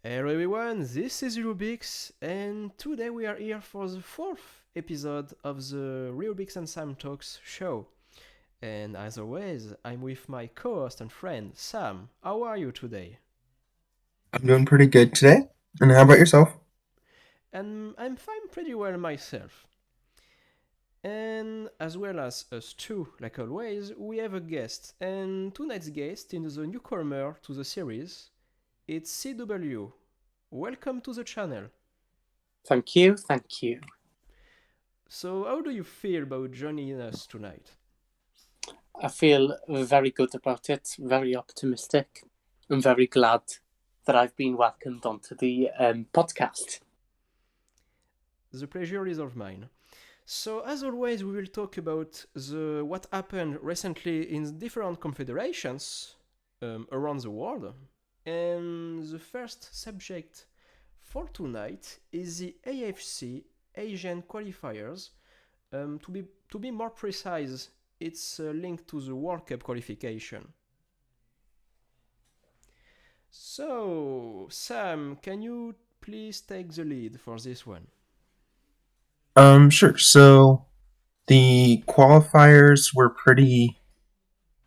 Hello everyone, this is Ryubix, and today we are here for the fourth episode of the Ryubix and Sam Talks show. And as always, I'm with my co-host and friend Sam. How are you today? I'm doing pretty good today. And how about yourself? And I'm fine pretty well myself. And as well as us two, like always, we have a guest. And tonight's guest is the newcomer to the series. It's CW. Welcome to the channel. Thank you, thank you. So, how do you feel about joining us tonight? I feel very good about it, very optimistic. I'm very glad that I've been welcomed onto the podcast. The pleasure is of mine. So, as always, we will talk about what happened recently in different confederations around the world. And the first subject for tonight is the AFC Asian Qualifiers. To be more precise, it's linked to the World Cup qualification. So, Sam, can you please take the lead for this one? Sure. So the qualifiers were pretty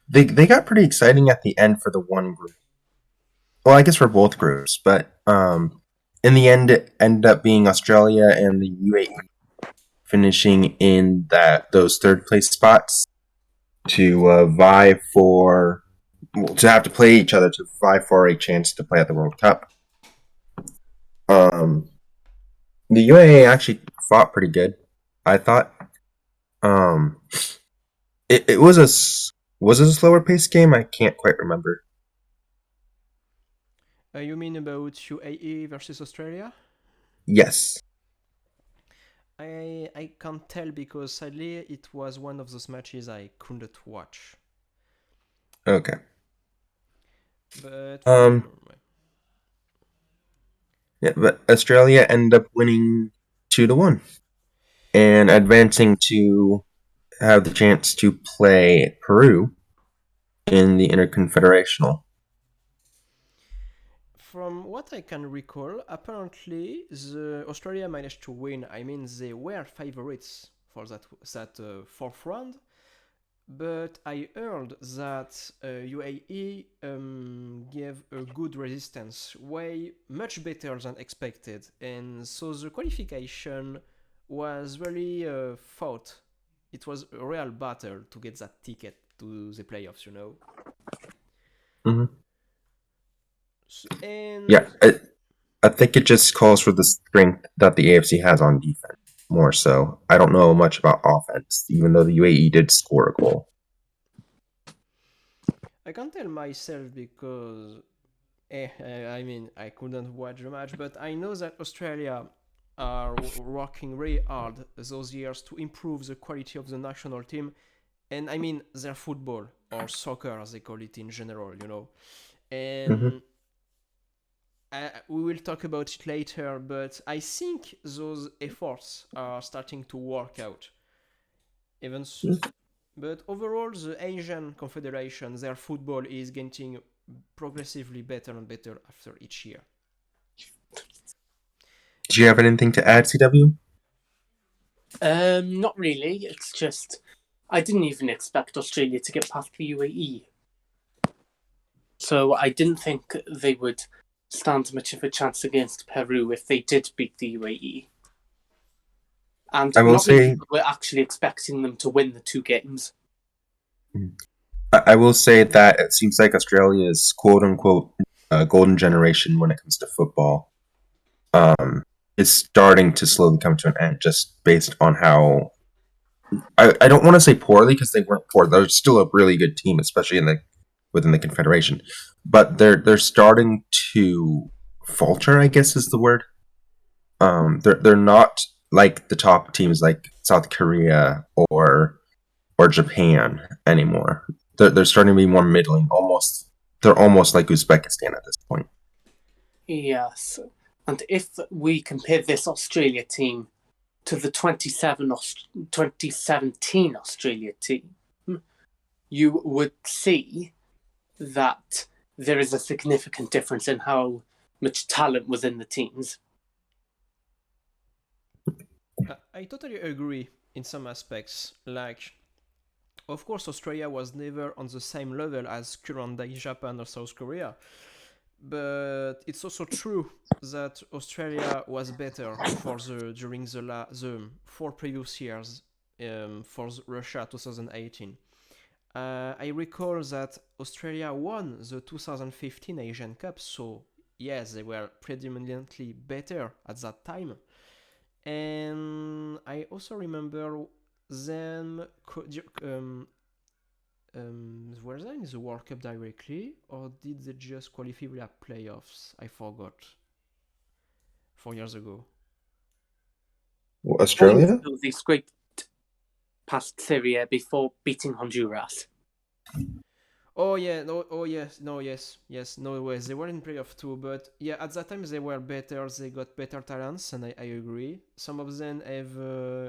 they got pretty exciting at the end for the one group. Well, I guess for both groups, but in the end it ended up being Australia and the UAE finishing in those third place spots to vie for to have to play each other to vie for a chance to play at the World Cup. Um, the UAE actually fought pretty good. I thought um, it was it a slower paced game? I can't quite remember. You mean about UAE versus Australia? Yes. I can't tell because sadly it was one of those matches I couldn't watch. Okay. But Um. Yeah, but Australia ended up winning 2-1 and advancing to have the chance to play Peru in the Interconfederational. from what I can recall, apparently the Australia managed to win. I mean, they were favorites for that fourth round. But I heard that UAE gave a good resistance, way much better than expected, and so the qualification was really fought. It was a real battle to get that ticket to the playoffs, you know. Mm-hmm. And Yeah, I think it just calls for the strength that the AFC has on defense more so. I don't know much about offense, even though the UAE did score a goal. I can't tell myself because I mean, I couldn't watch the match, but I know that Australia are working really hard those years to improve the quality of the national team, and I mean their football or soccer as they call it in general, you know. Mm-hmm. And we will talk about it later, but I think those efforts are starting to work out. Even but overall, the Asian Confederation, their football is getting progressively better and better after each year. Did you have anything to add, CW? Not really. It's just I didn't even expect Australia to get past the UAE, so I didn't think they would stand much of a chance against Peru if they did beat the UAE. And I will not many say people were actually expecting them to win the two games. I will say that it seems like Australia's quote unquote golden generation when it comes to football is starting to slowly come to an end just based on how I don't want to say poorly because they weren't poor. They're still a really good team, especially within the Confederation. But they're starting to falter, I guess is the word. They're not like the top teams like South Korea or Japan anymore. They're starting to be more middling. They're almost like Uzbekistan at this point. Yes. And if we compare this Australia team to the 2017 Australia team, you would see that there is a significant difference in how much talent was in the teams. I totally agree in some aspects. Like, of course, Australia was never on the same level as current day Japan or South Korea, but it's also true that Australia was better for during the 4 previous years for Russia 2018. I recall that Australia won the 2015 Asian Cup, so yes, they were predominantly better at that time. And I also remember them were they in the World Cup directly, or did they just qualify via playoffs? I forgot. 4 years ago. Australia? They scraped past Syria before beating Honduras. Oh yeah, no, oh yes, no, yes, no way. They were in playoff too, but yeah, at that time they were better. They got better talents, and I agree. Some of them have,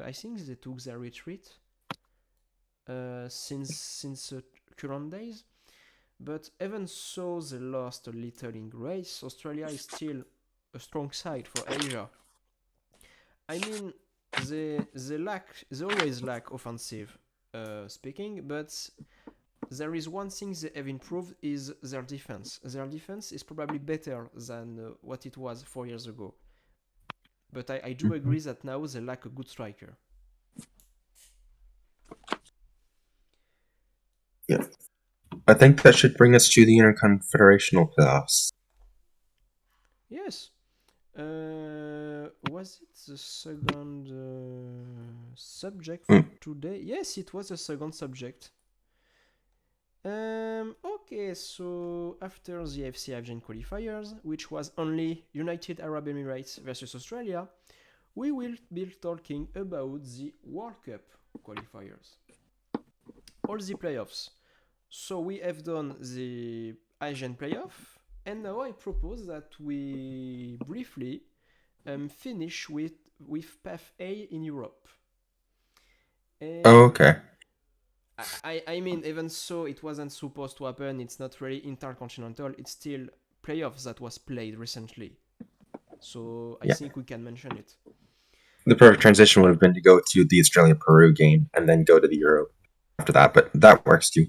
I think they took their retreat since current days. But even so, they lost a little in grace. Australia is still a strong side for Asia. I mean, they always lack offensive speaking, but there is one thing they have improved is their defense. Their defense is probably better than what it was 4 years ago. But I do agree that now they lack a good striker. Yeah. I think that should bring us to the interconfederational playoffs. Yes. Was it the second subject for today? Yes, it was the second subject. Okay, so after the AFCON Qualifiers, which was only United Arab Emirates versus Australia, we will be talking about the World Cup Qualifiers. All the playoffs. So we have done the Asian playoff, and now I propose that we briefly finish with Path A in Europe. Okay. I mean, even so, it wasn't supposed to happen. It's not really intercontinental. It's still playoffs that was played recently. So I think we can mention it. The perfect transition would have been to go to the Australia-Peru game and then go to the Euro after that, but that works too.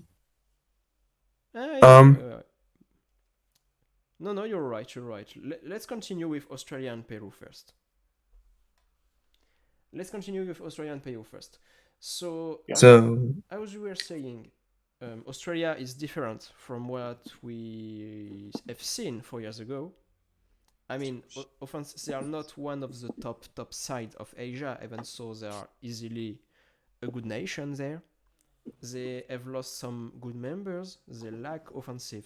No, you're right. Let's continue with Australia and Peru first. So as we were saying, Australia is different from what we have seen 4 years ago. I mean, they are not one of the top sides of Asia, even so they are easily a good nation there. They have lost some good members. They lack offensive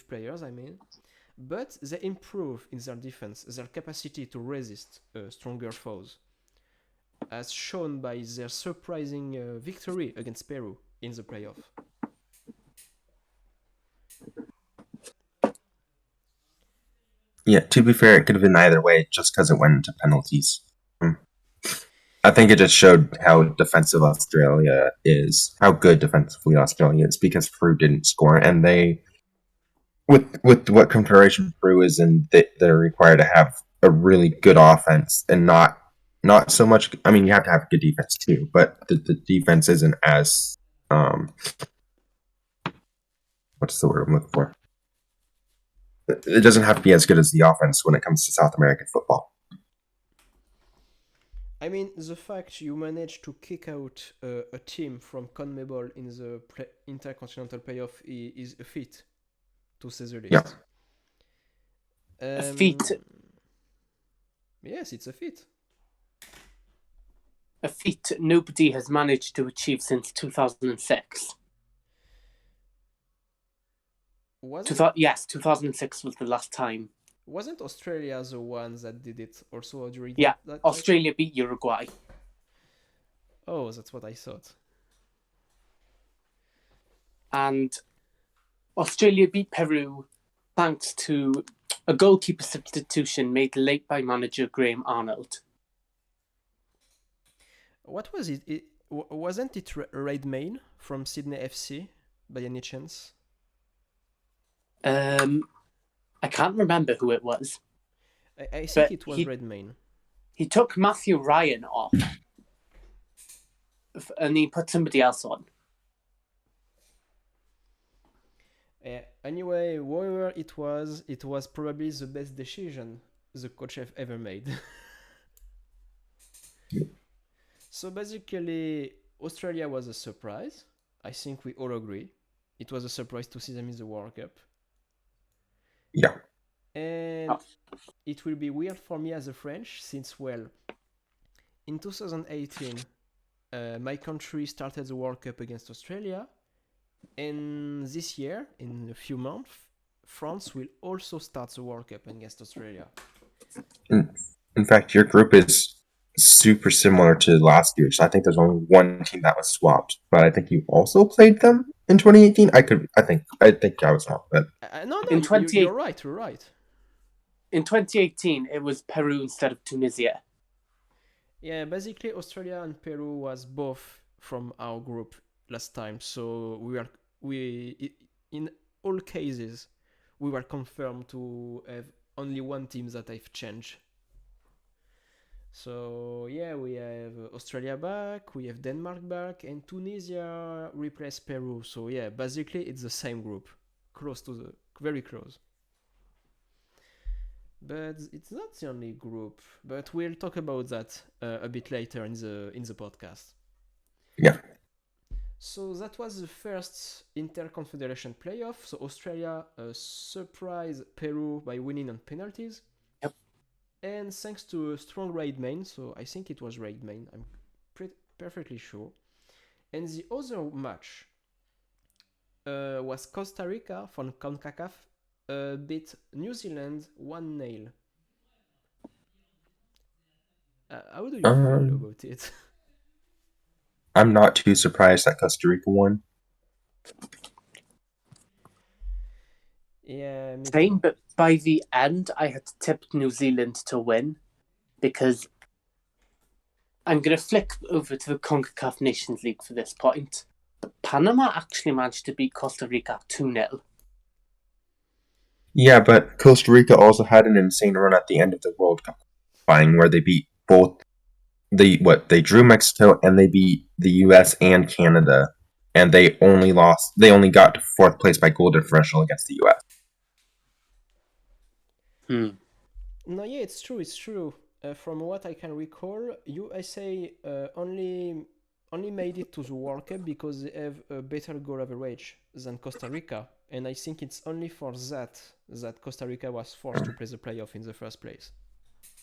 players, I mean. But they improve in their defense, their capacity to resist stronger foes, as shown by their surprising victory against Peru in the playoff. Yeah, to be fair, it could have been either way just because it went into penalties. I think it just showed how defensive Australia is, how good defensively Australia is, because Peru didn't score, and they, with what confederation Peru is in, they're required to have a really good offense and not so much. I mean, you have to have good defense too, but the defense isn't as what's the word I'm looking for? It doesn't have to be as good as the offense when it comes to South American football. I mean, the fact you managed to kick out a team from CONMEBOL in the intercontinental playoff is a feat, to say the least. Yeah. A feat. Yes, it's a feat. A feat nobody has managed to achieve since 2006. Yes, 2006 was the last time. Wasn't Australia the one that did it also during that Australia beat Uruguay. Oh, that's what I thought. And Australia beat Peru thanks to a goalkeeper substitution made late by manager Graham Arnold. What was it? Wasn't it Redmayne from Sydney FC by any chance? I I can't remember who it was. I think But it was Redmayne. He took Matthew Ryan off, and he put somebody else on. Anyway, whoever it was probably the best decision the coach have ever made. So basically, Australia was a surprise. I think we all agree. It was a surprise to see them in the World Cup. Yeah. And it will be weird for me as a French, since, well, in 2018, my country started the World Cup against Australia. And this year, in a few months, France will also start the World Cup against Australia. In fact, your group is super similar to last year. So I think there's only one team that was swapped, but I think you also played them in 2018. I think I was wrong, but No, In you're right. You're right. In 2018, it was Peru instead of Tunisia. Yeah, basically Australia and Peru was both from our group last time, so in all cases we were confirmed to have only one team that I've changed. So yeah, we have Australia back, we have Denmark back, and Tunisia replaced Peru. So yeah, basically it's the same group, very close. But it's not the only group. But we'll talk about that a bit later in the podcast. Yeah. So that was the first Interconfederation playoff. So Australia surprised Peru by winning on penalties. Yep. And thanks to a strong Redmayne, so I think it was Redmayne, I'm perfectly sure. And the other match was Costa Rica from CONCACAF beat New Zealand 1-0. How do you feel about it? I'm not too surprised that Costa Rica won. Yeah, same, but by the end, I had tipped New Zealand to win because I'm going to flick over to the CONCACAF Nations League for this point. But Panama actually managed to beat Costa Rica 2-0. Yeah, but Costa Rica also had an insane run at the end of the World Cup qualifying where they beat both they drew Mexico and they beat the US and Canada, and they only got to fourth place by goal differential against the US. No, yeah, it's true. From what I can recall, USA only made it to the World Cup because they have a better goal average than Costa Rica, and I think it's only for that Costa Rica was forced to play the playoff in the first place.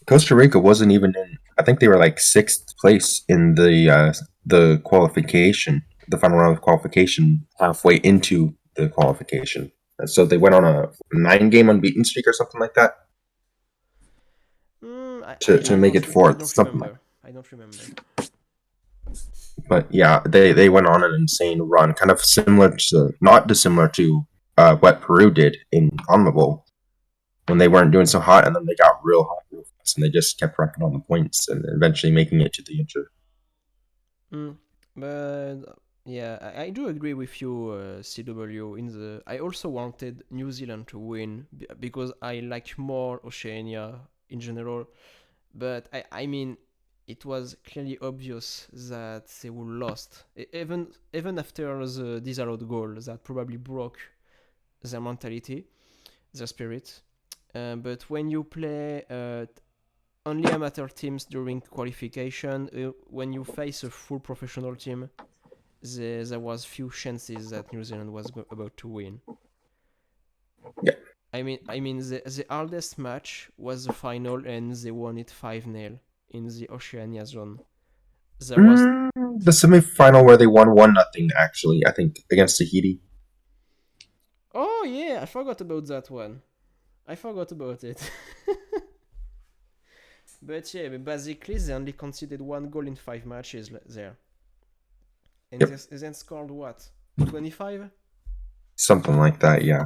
Costa Rica wasn't even in. I think they were like sixth place in the qualification, the final round of qualification, halfway into the qualification. So they went on a 9-game unbeaten streak or something like that. To make it fourth, something like. I don't remember. But yeah, they went on an insane run, kind of not dissimilar to what Peru did in CONMEBOL when they weren't doing so hot, and then they got real hot real fast, and they just kept racking on the points and eventually making it to the inter. But yeah, I do agree with you, CW. I also wanted New Zealand to win because I like more Oceania in general, but I mean, it was clearly obvious that they would lost, even after the disallowed goal that probably broke their mentality, their spirit. But when you play only amateur teams during qualification, when you face a full professional team, there was few chances that New Zealand was about to win. Yeah. I mean, the hardest match was the final, and they won it 5-0 in the Oceania zone. There was the semi-final where they won 1-0 actually, I think, against Tahiti. Oh yeah, I forgot about that one. I forgot about it. But yeah, basically they only conceded 1 goal in 5 matches there. And Yep. they then scored what? 25? Something like that, yeah.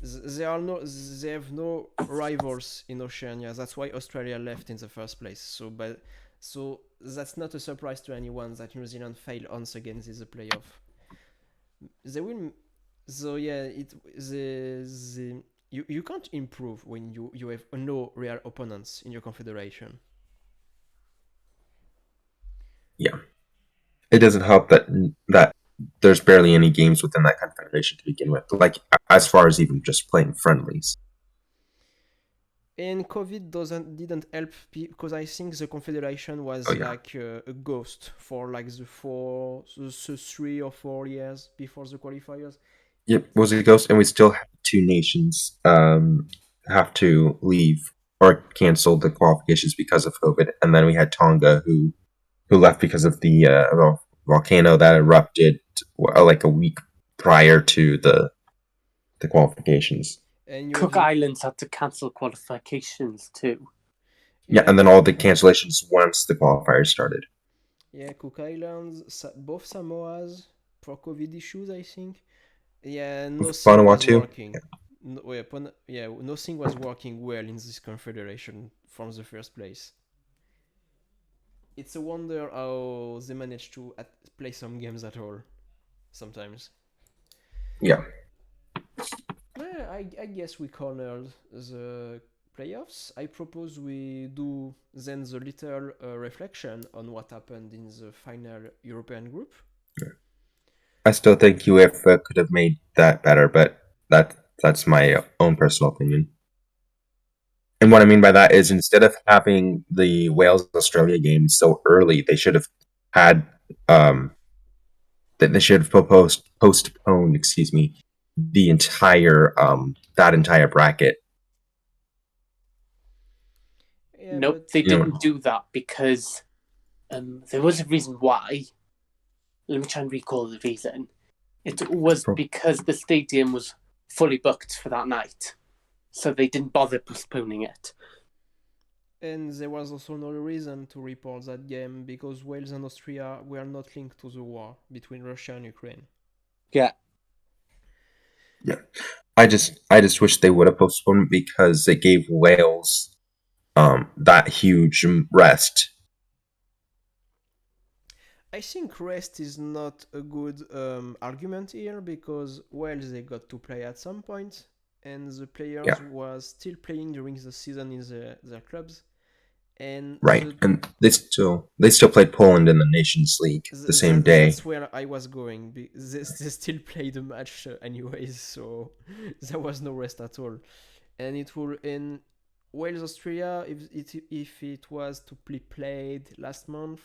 They have no rivals in Oceania. That's why Australia left in the first place. So that's not a surprise to anyone that New Zealand failed once again in the playoff. They will. So yeah, you can't improve when you have no real opponents in your confederation. Yeah, it doesn't help that there's barely any games within that confederation to begin with. Like as far as even just playing friendlies. And COVID didn't help because I think the confederation was Oh yeah. like a ghost for like the 3 or 4 years before the qualifiers. Yep, was it Ghost? And we still have two nations have to leave or cancel the qualifications because of COVID, and then we had Tonga who left because of the volcano that erupted like a week prior to the qualifications. And you have Cook the Islands had to cancel qualifications too. Yeah, and then all the cancellations once the qualifiers started. yeah, Cook Islands, both Samoas for COVID issues, I think. Yeah, nothing was Vanuatu. working. Nothing was working well in this confederation from the first place. It's a wonder how they managed to play some games at all. Sometimes. Yeah. I guess we cornered the playoffs. I propose we do then the little reflection on what happened in the final European group. I still think UEFA could have made that better, but that's my own personal opinion. And what I mean by that is instead of having the Wales Australia game so early, they should have had that they should have postponed, excuse me, the entire that entire bracket. Yeah, Nope, but they didn't do that because there was a reason why. Let me try and recall the reason. It was because the stadium was fully booked for that night, so they didn't bother postponing it. And there was also no reason to report that game because Wales and Austria were not linked to the war between Russia and Ukraine. Yeah. Yeah. I just wish they would have postponed it because it gave Wales that huge rest. I think rest is not a good argument here because Wales they got to play at some point and the players was still playing during the season in their clubs. And right, and they still played Poland in the Nations League the same day. That's where I was going. They still played the match anyways, so there was no rest at all. And it will in Wales Austria if it was to be played last month.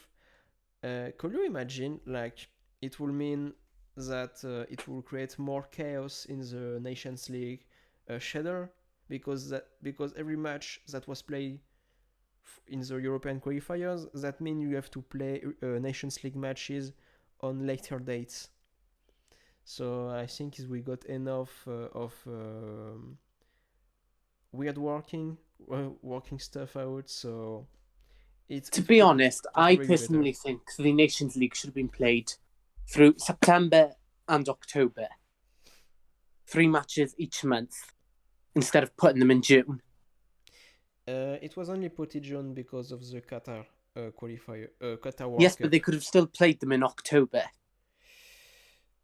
Could you imagine like it will mean that it will create more chaos in the Nations League schedule because every match that was played in the European qualifiers, that means you have to play Nations League matches on later dates. So I think we got enough of weird working stuff out. So to be honest, I personally think the Nations League should have been played through September and October. 3 matches each month instead of putting them in June. It was only put in June because of the Qatar qualifier, Qatar World Yes, Cup. but they could have still played them in October.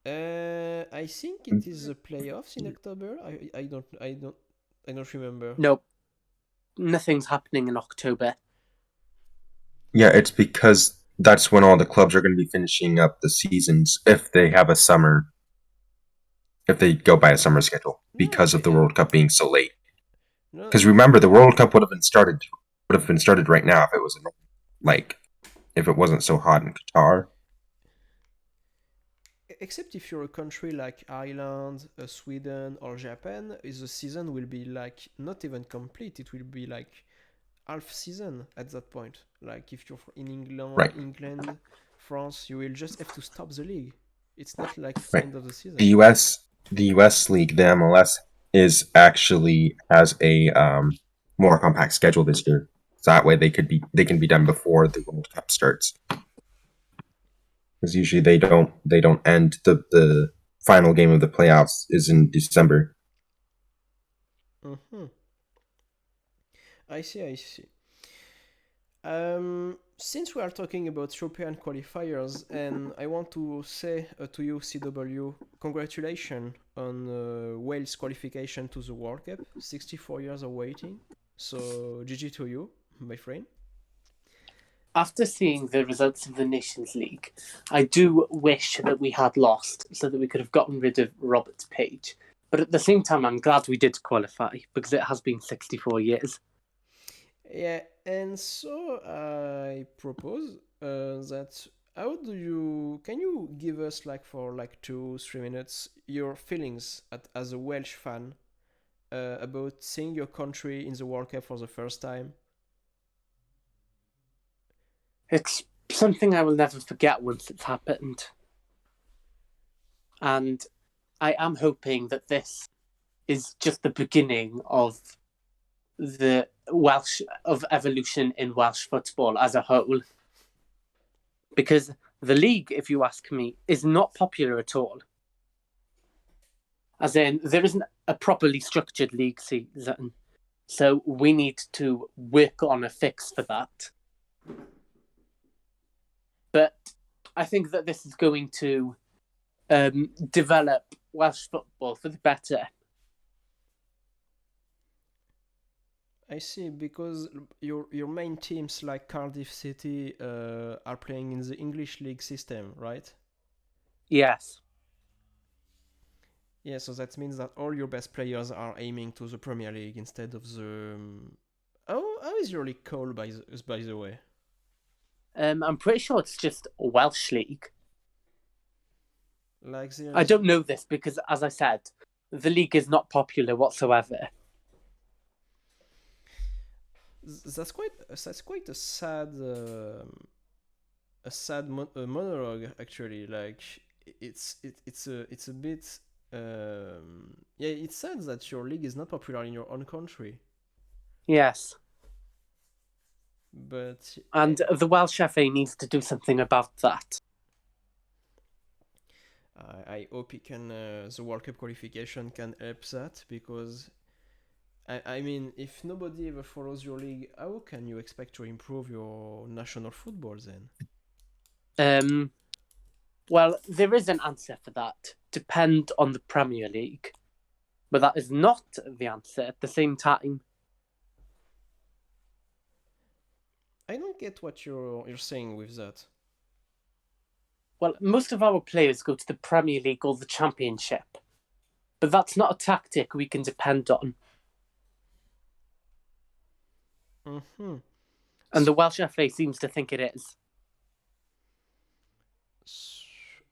I think it is the playoffs in October. I don't remember. No, nothing's happening in October. Yeah, it's because that's when all the clubs are going to be finishing up the seasons if they have a summer, if they go by a summer schedule because of the World Cup being so late. Because remember, the World Cup would have been started right now if it was if it wasn't so hot in Qatar. Except if you're a country like Ireland, Sweden, or Japan, the season will be like not even complete. It will be like half season at that point. Like if you're in England, France, you will just have to stop the league. It's not like the end of the season. The US league, the MLS, has a more compact schedule this year. So that way they can be done before the World Cup starts. Because usually they don't end the final game of the playoffs is in December. I see. Since we are talking about European qualifiers, and I want to say to you, CW, congratulations on Wales' qualification to the World Cup. 64 years of waiting. So, GG to you, my friend. After seeing the results of the Nations League, I do wish that we had lost so that we could have gotten rid of Robert Page. But at the same time, I'm glad we did qualify because it has been 64 years. Yeah, and so I propose that can you give us like for like 2-3 minutes your feelings as a Welsh fan about seeing your country in the World Cup for the first time? It's something I will never forget once it's happened. And I am hoping that this is just the beginning of the evolution in Welsh football as a whole. Because the league, if you ask me, is not popular at all. As in, there isn't a properly structured league season. So we need to work on a fix for that. But I think that this is going to develop Welsh football for the better. I see, because your main teams like Cardiff City are playing in the English league system, right? Yes. Yeah, so that means that all your best players are aiming to the Premier League instead of the. How is your league called, by the way? I'm pretty sure it's just a Welsh league. Like I don't know this because, as I said, the league is not popular whatsoever. That's quite a sad monologue, actually. Like it's a bit yeah, it's sad that your league is not popular in your own country. Yes. But And the Welsh FA needs to do something about that. I hope the World Cup qualification can help that, because I mean, if nobody ever follows your league, how can you expect to improve your national football then? Well, there is an answer for that. Depend on the Premier League. But that is not the answer at the same time. I don't get what you're saying with that. Well, most of our players go to the Premier League or the Championship. But that's not a tactic we can depend on. Mm-hmm. And the Welsh FA seems to think it is.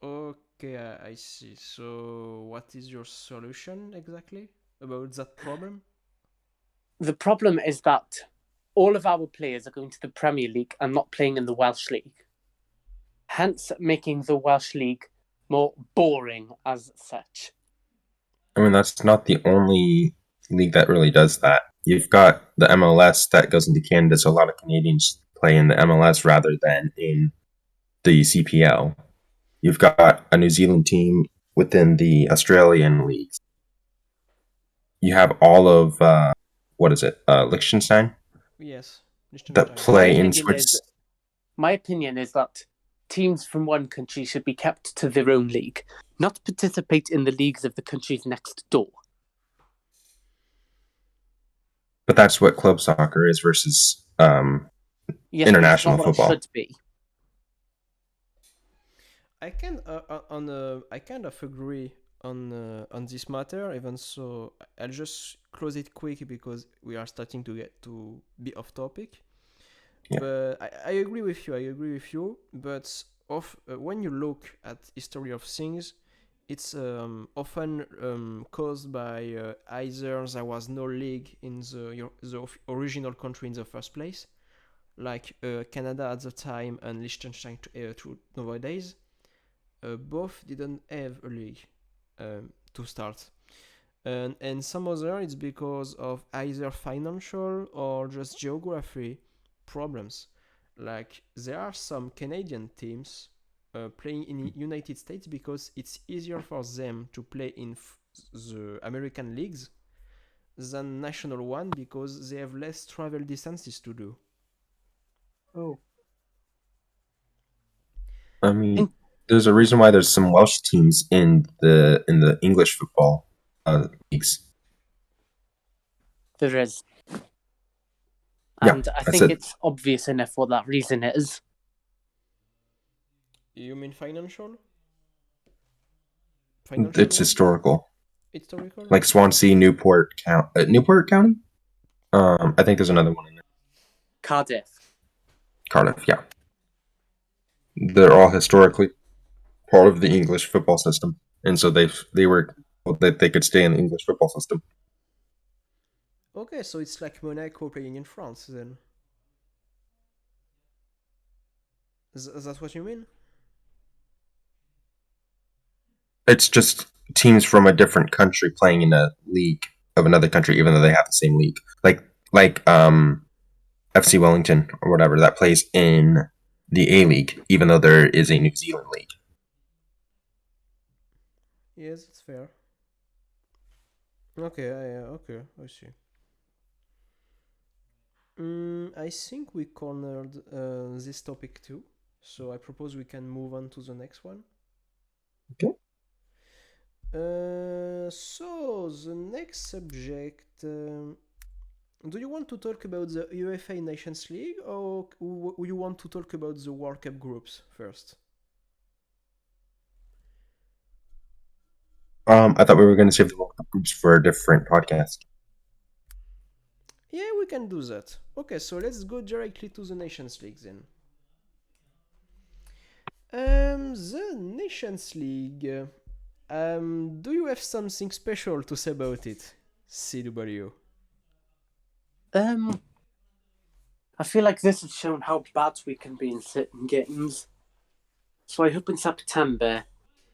Okay, I see. So, what is your solution exactly about that problem? The problem is that all of our players are going to the Premier League and not playing in the Welsh League. Hence, making the Welsh League more boring as such. I mean, that's not the only league that really does that. You've got the MLS that goes into Canada, so a lot of Canadians play in the MLS rather than in the CPL. You've got a New Zealand team within the Australian leagues. You have all of Liechtenstein? Yes, that play in Switzerland. My opinion is that teams from one country should be kept to their own league, not participate in the leagues of the countries next door. But that's what club soccer is versus international football. It should be. I kind of agree on this matter. Even so, I'll just close it quick because we are starting to get to be off topic. Yeah. But I agree with you. But when you look at history of things, it's often caused by either there was no league in the original country in the first place, like Canada at the time and Liechtenstein to nowadays. Both didn't have a league to start. And some other it's because of either financial or just geography problems. Like there are some Canadian teams playing in United States because it's easier for them to play in the American leagues than national one because they have less travel distances to do. Oh. I mean, there's a reason why there's some Welsh teams in the English football leagues. There is. Yeah, And I that's think it. it's obvious enough what that reason is. You mean financial? It's historical. Historical? Like Swansea, Newport County. I think there's another one in there. Cardiff. Cardiff. Yeah, they're all historically part of the English football system, and so they were told that they could stay in the English football system. Okay, so it's like Monaco playing in France then. Is that what you mean? It's just teams from a different country playing in a league of another country, even though they have the same league. Like FC Wellington or whatever that plays in the A League, even though there is a New Zealand league. Yes, it's fair. Okay, I see. I think we cornered this topic too, so I propose we can move on to the next one. Okay. So the next subject. Do you want to talk about the UEFA Nations League, or you want to talk about the World Cup groups first? I thought we were going to save the World Cup groups for a different podcast. Yeah, we can do that. Okay, so let's go directly to the Nations League then. The Nations League. Do you have something special to say about it, CW? I feel like this has shown how bad we can be in certain games. So I hope in September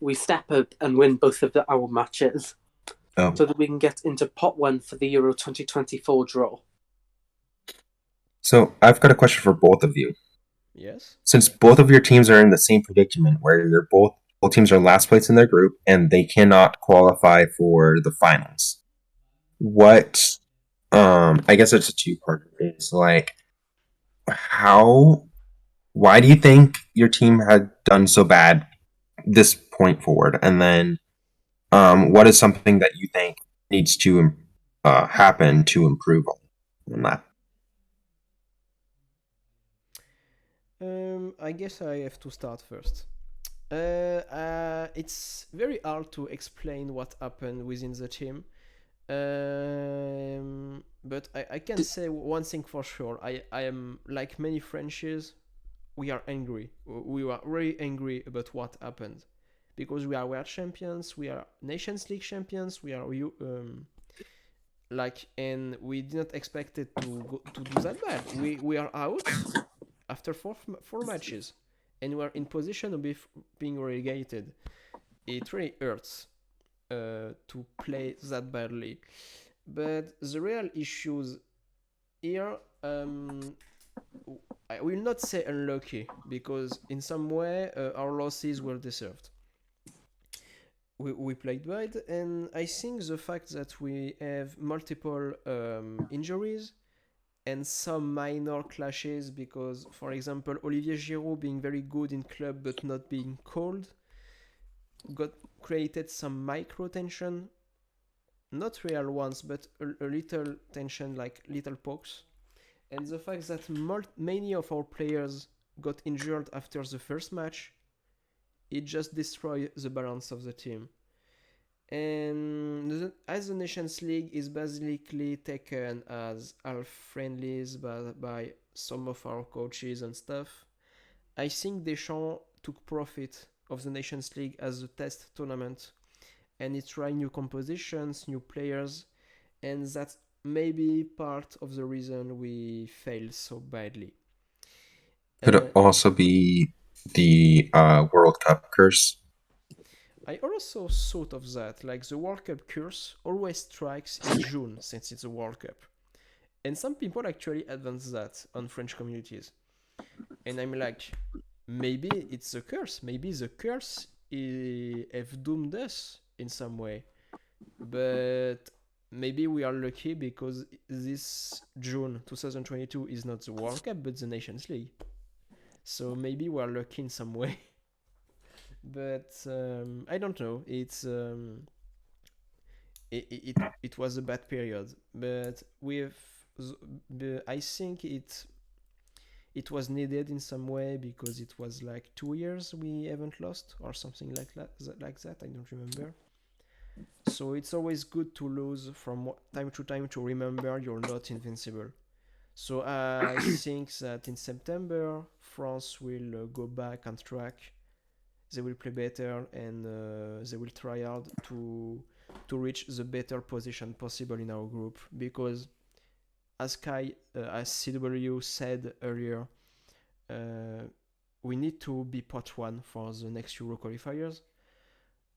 we step up and win both of our matches so that we can get into pot 1 for the Euro 2024 draw. So I've got a question for both of you. Yes. Since both of your teams are in the same predicament where you're both teams are last place in their group and they cannot qualify for the finals, what I guess it's a two-part. It's like why do you think your team had done so bad this point forward? And then what is something that you think needs to happen to improve on that? I guess I have to start first. It's very hard to explain what happened within the team. But I can say one thing for sure. I am like many Frenchies. We are angry. We are really angry about what happened because we are world champions. We are Nations League champions. We are and we did not expect it to do that bad. We are out after four matches, and we are in position of being relegated. It really hurts to play that badly. But the real issues here, I will not say unlucky because in some way our losses were deserved. We played bad, and I think the fact that we have multiple injuries and some minor clashes because, for example, Olivier Giroud being very good in club but not being called created some micro tension, not real ones, but a little tension, like little pokes. And the fact that many of our players got injured after the first match, it just destroyed the balance of the team. And as the Nations League is basically taken as half friendlies by some of our coaches and stuff, I think Deschamps took profit of the Nations League as a test tournament, and he tried new compositions, new players, and that's maybe part of the reason we failed so badly. Could it also be the World Cup curse? I also thought of that, like the World Cup curse always strikes in June since it's a World Cup. And some people actually advance that on French communities. And I'm like, maybe it's a curse. Maybe the curse have doomed us in some way. But maybe we are lucky because this June 2022 is not the World Cup but the Nations League. So maybe we're lucky in some way. But I don't know. It was a bad period, but I think it was needed in some way because it was like 2 years we haven't lost or something like that. I don't remember. So it's always good to lose from time to time to remember you're not invincible. So I think that in September France will go back on track. They will play better and they will try hard to reach the better position possible in our group, because as CW said earlier, we need to be pot one for the next Euro qualifiers,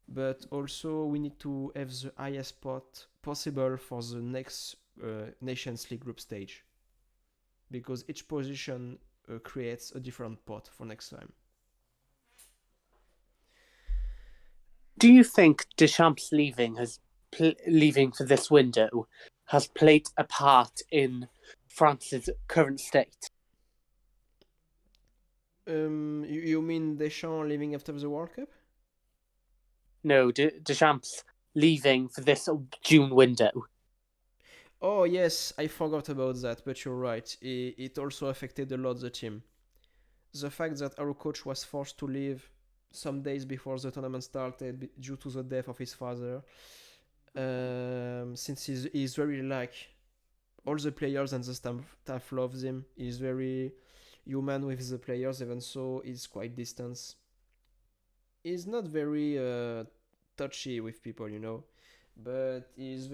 but also we need to have the highest spot possible for the next Nations League group stage, because each position creates a different pot for next time. Do you think Deschamps leaving for this window has played a part in France's current state? You mean Deschamps leaving after the World Cup? No, Deschamps leaving for this June window. Oh yes, I forgot about that, but you're right. It also affected a lot the team. The fact that our coach was forced to leave some days before the tournament started due to the death of his father, since he's very like all the players and the staff loves him. He's very human with the players, even so he's quite distant. He's not very touchy with people, but he's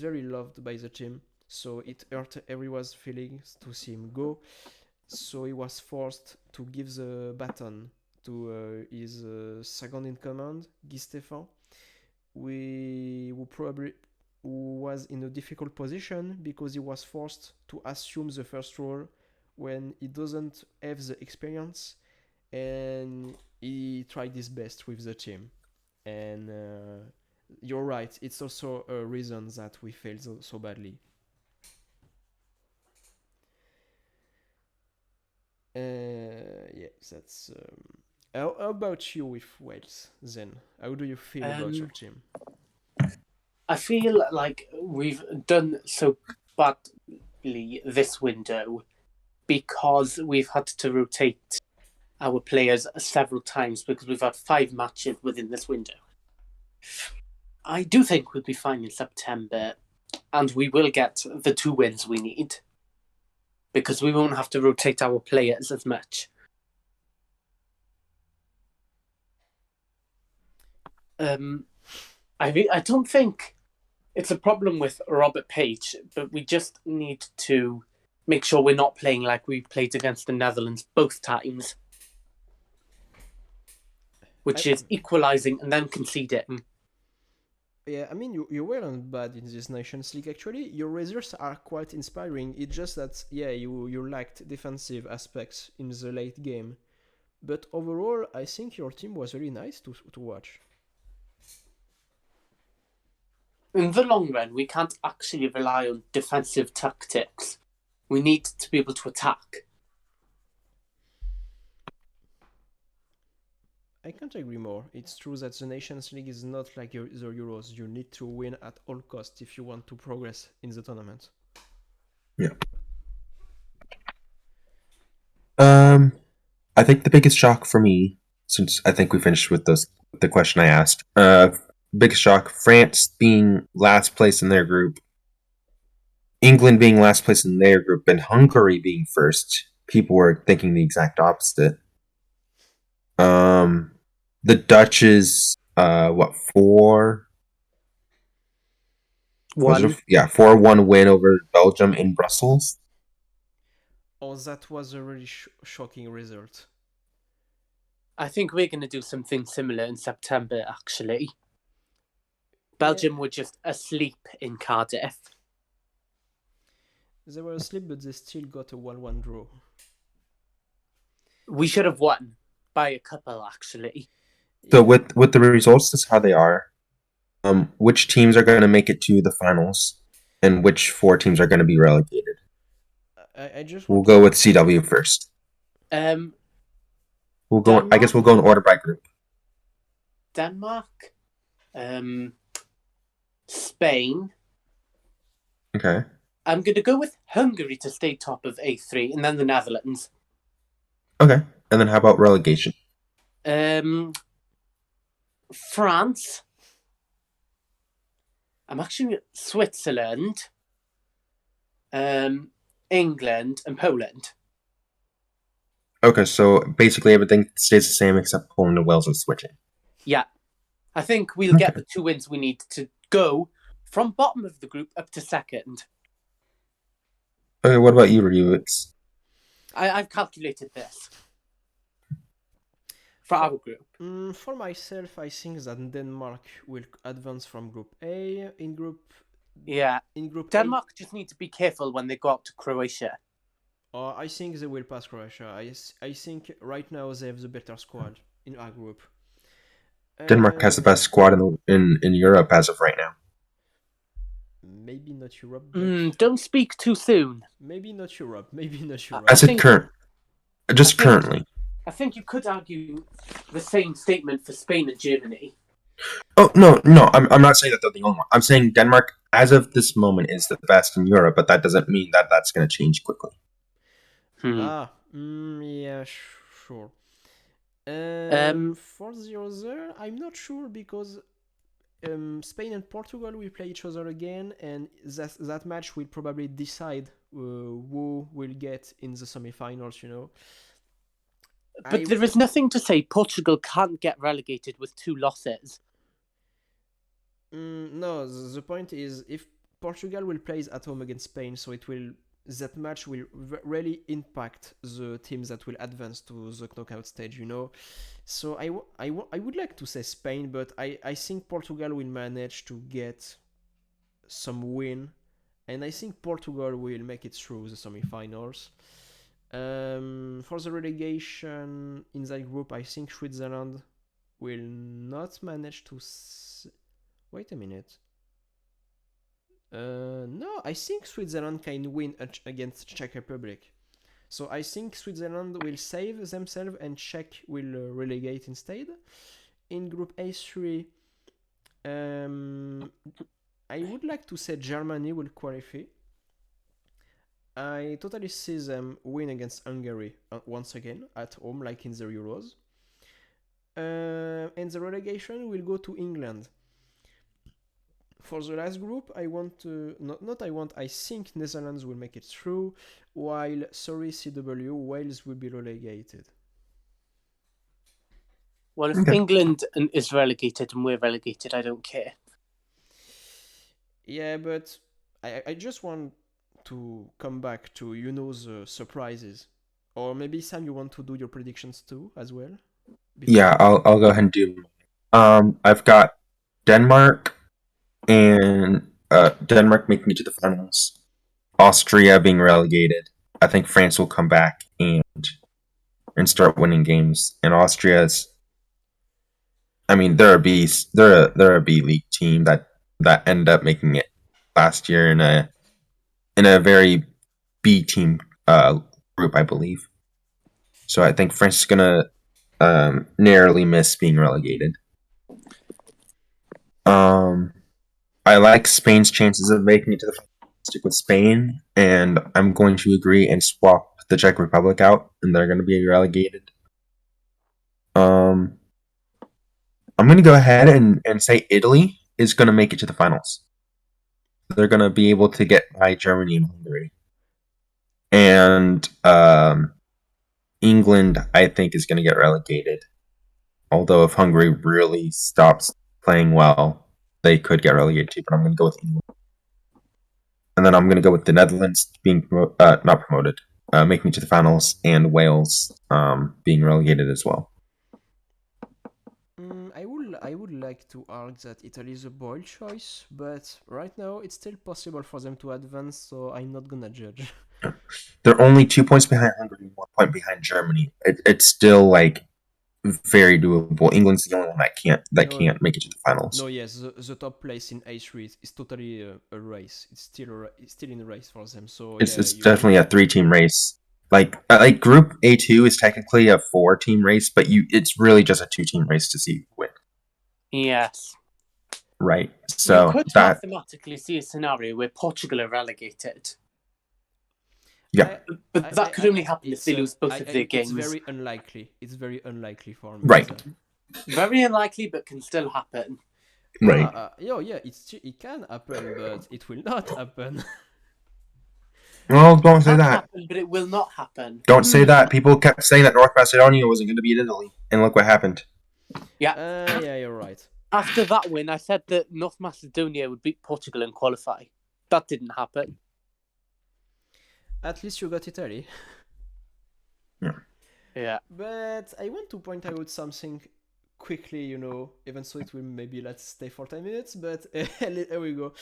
very loved by the team. So it hurt everyone's feelings to see him go. So he was forced to give the baton to his second in command, Guy Stéphane, who was in a difficult position because he was forced to assume the first role when he doesn't have the experience, and he tried his best with the team. And you're right, it's also a reason that we failed so badly. Yeah, that's. How about you with Wales then? How do you feel about your team? I feel like we've done so badly this window because we've had to rotate our players several times because we've had 5 matches within this window. I do think we'll be fine in September, and we will get the 2 wins we need because we won't have to rotate our players as much. I don't think it's a problem with Robert Page, but we just need to make sure we're not playing like we played against the Netherlands both times, which is equalising and then conceding. Yeah, I mean, you weren't bad in this Nations League, actually. Your results are quite inspiring. It's just that, yeah, you lacked defensive aspects in the late game. But overall, I think your team was very nice to watch. In the long run, we can't actually rely on defensive tactics. We need to be able to attack. I can't agree more. It's true that the Nations League is not like the Euros. You need to win at all costs if you want to progress in the tournament. Yeah. I think the biggest shock for me, since I think we finished with the question I asked, biggest shock, France being last place in their group, England being last place in their group, and Hungary being first. People were thinking the exact opposite. The Dutch is 4-1 win over Belgium in Brussels. Oh, that was a really shocking result. I think we're going to do something similar in September, actually. Belgium were just asleep in Cardiff. They were asleep, but they still got a 1-1 draw. We should have won by a couple, actually. So with the results, this is how they are. Which teams are going to make it to the finals, and which 4 teams are going to be relegated? I just we'll go with CW first. We'll go. I guess we'll go in order by group. Denmark, Spain. Okay. I'm going to go with Hungary to stay top of A3, and then the Netherlands. Okay. And then how about relegation? France. I'm actually Switzerland, England, and Poland. Okay, so basically everything stays the same except Poland and Wales are switching. Yeah. I think we'll get the 2 wins we need to go from bottom of the group up to second. Okay, what about you, Ryubix? I've calculated this for our group. For myself, I think that Denmark will advance from Group A. In Group Denmark just need to be careful when they go out to Croatia. I think they will pass Croatia. I think right now they have the better squad in our group. Denmark has the best squad in Europe as of right now. Maybe not Europe. Don't speak too soon. Maybe not Europe. As it currently. I think you could argue the same statement for Spain and Germany. Oh no! I'm not saying that they're the only one. I'm saying Denmark, as of this moment, is the best in Europe, but that doesn't mean that that's going to change quickly. Yeah, sure. For the other, I'm not sure because Spain and Portugal will play each other again, and that match will probably decide who will get in the semi-finals. But there is nothing to say Portugal can't get relegated with 2 losses. No, the point is if Portugal will play at home against Spain, so that match will really impact the teams that will advance to the knockout stage, So I would like to say Spain, but I think Portugal will manage to get some win, and I think Portugal will make it through the semi-finals. For the relegation in that group, I think Switzerland will not manage to... Wait a minute. No, I think Switzerland can win against Czech Republic. So I think Switzerland will save themselves and Czech will relegate instead. In Group A3, I would like to say Germany will qualify. I totally see them win against Hungary once again at home, like in the Euros. And the relegation will go to England. For the last group, I think Netherlands will make it through, while CW, Wales will be relegated. Well, if England is relegated and we're relegated, I don't care. Yeah, but I just want to come back to, the surprises. Or maybe, Sam, you want to do your predictions too, as well? Yeah, I'll go ahead and do. I've got Denmark and Denmark making it to the finals. Austria being relegated. I think France will come back and start winning games. And Austria's, they're a beast. They're a B League team that ended up making it last year in a very B team group, I believe. So I think France is gonna narrowly miss being relegated. I like Spain's chances of making it to the final. Stick with Spain, and I'm going to agree and swap the Czech Republic out, and they're going to be relegated. I'm going to go ahead and say Italy is going to make it to the finals. They're going to be able to get by Germany and Hungary. And England, I think, is going to get relegated. Although if Hungary really stops playing well, they could get relegated too, but I'm going to go with England. And then I'm going to go with the Netherlands being not promoted, making it to the finals, and Wales being relegated as well. I would like to argue that Italy is a bold choice, but right now it's still possible for them to advance, so I'm not gonna judge. They're only 2 points behind Hungary and 1 point behind Germany. It's still very doable. England's the only one that can't make it to the finals. No, yes, the top place in A3 is totally a race. It's still in a race for them. So it's definitely a 3-team race. Like Group A2 is technically a 4-team race, but it's really just a 2-team race to see who wins. Yes. Right. You So could that mathematically see a scenario where Portugal are relegated. Yeah. But that could only happen if they lose both of their games. It's very unlikely. It's very unlikely for me. Right. Very unlikely, but can still happen. Right. It can happen, but it will not happen. Well, don't say It can that. happen, but it will not happen. Don't say that. People kept saying that North Macedonia wasn't going to beat Italy, and look what happened. Yeah. Yeah, you're right. After that win, I said that North Macedonia would beat Portugal and qualify. That didn't happen. At least you got Italy. Yeah. But I want to point out something quickly, even so it will maybe let's stay for 10 minutes, but here we go.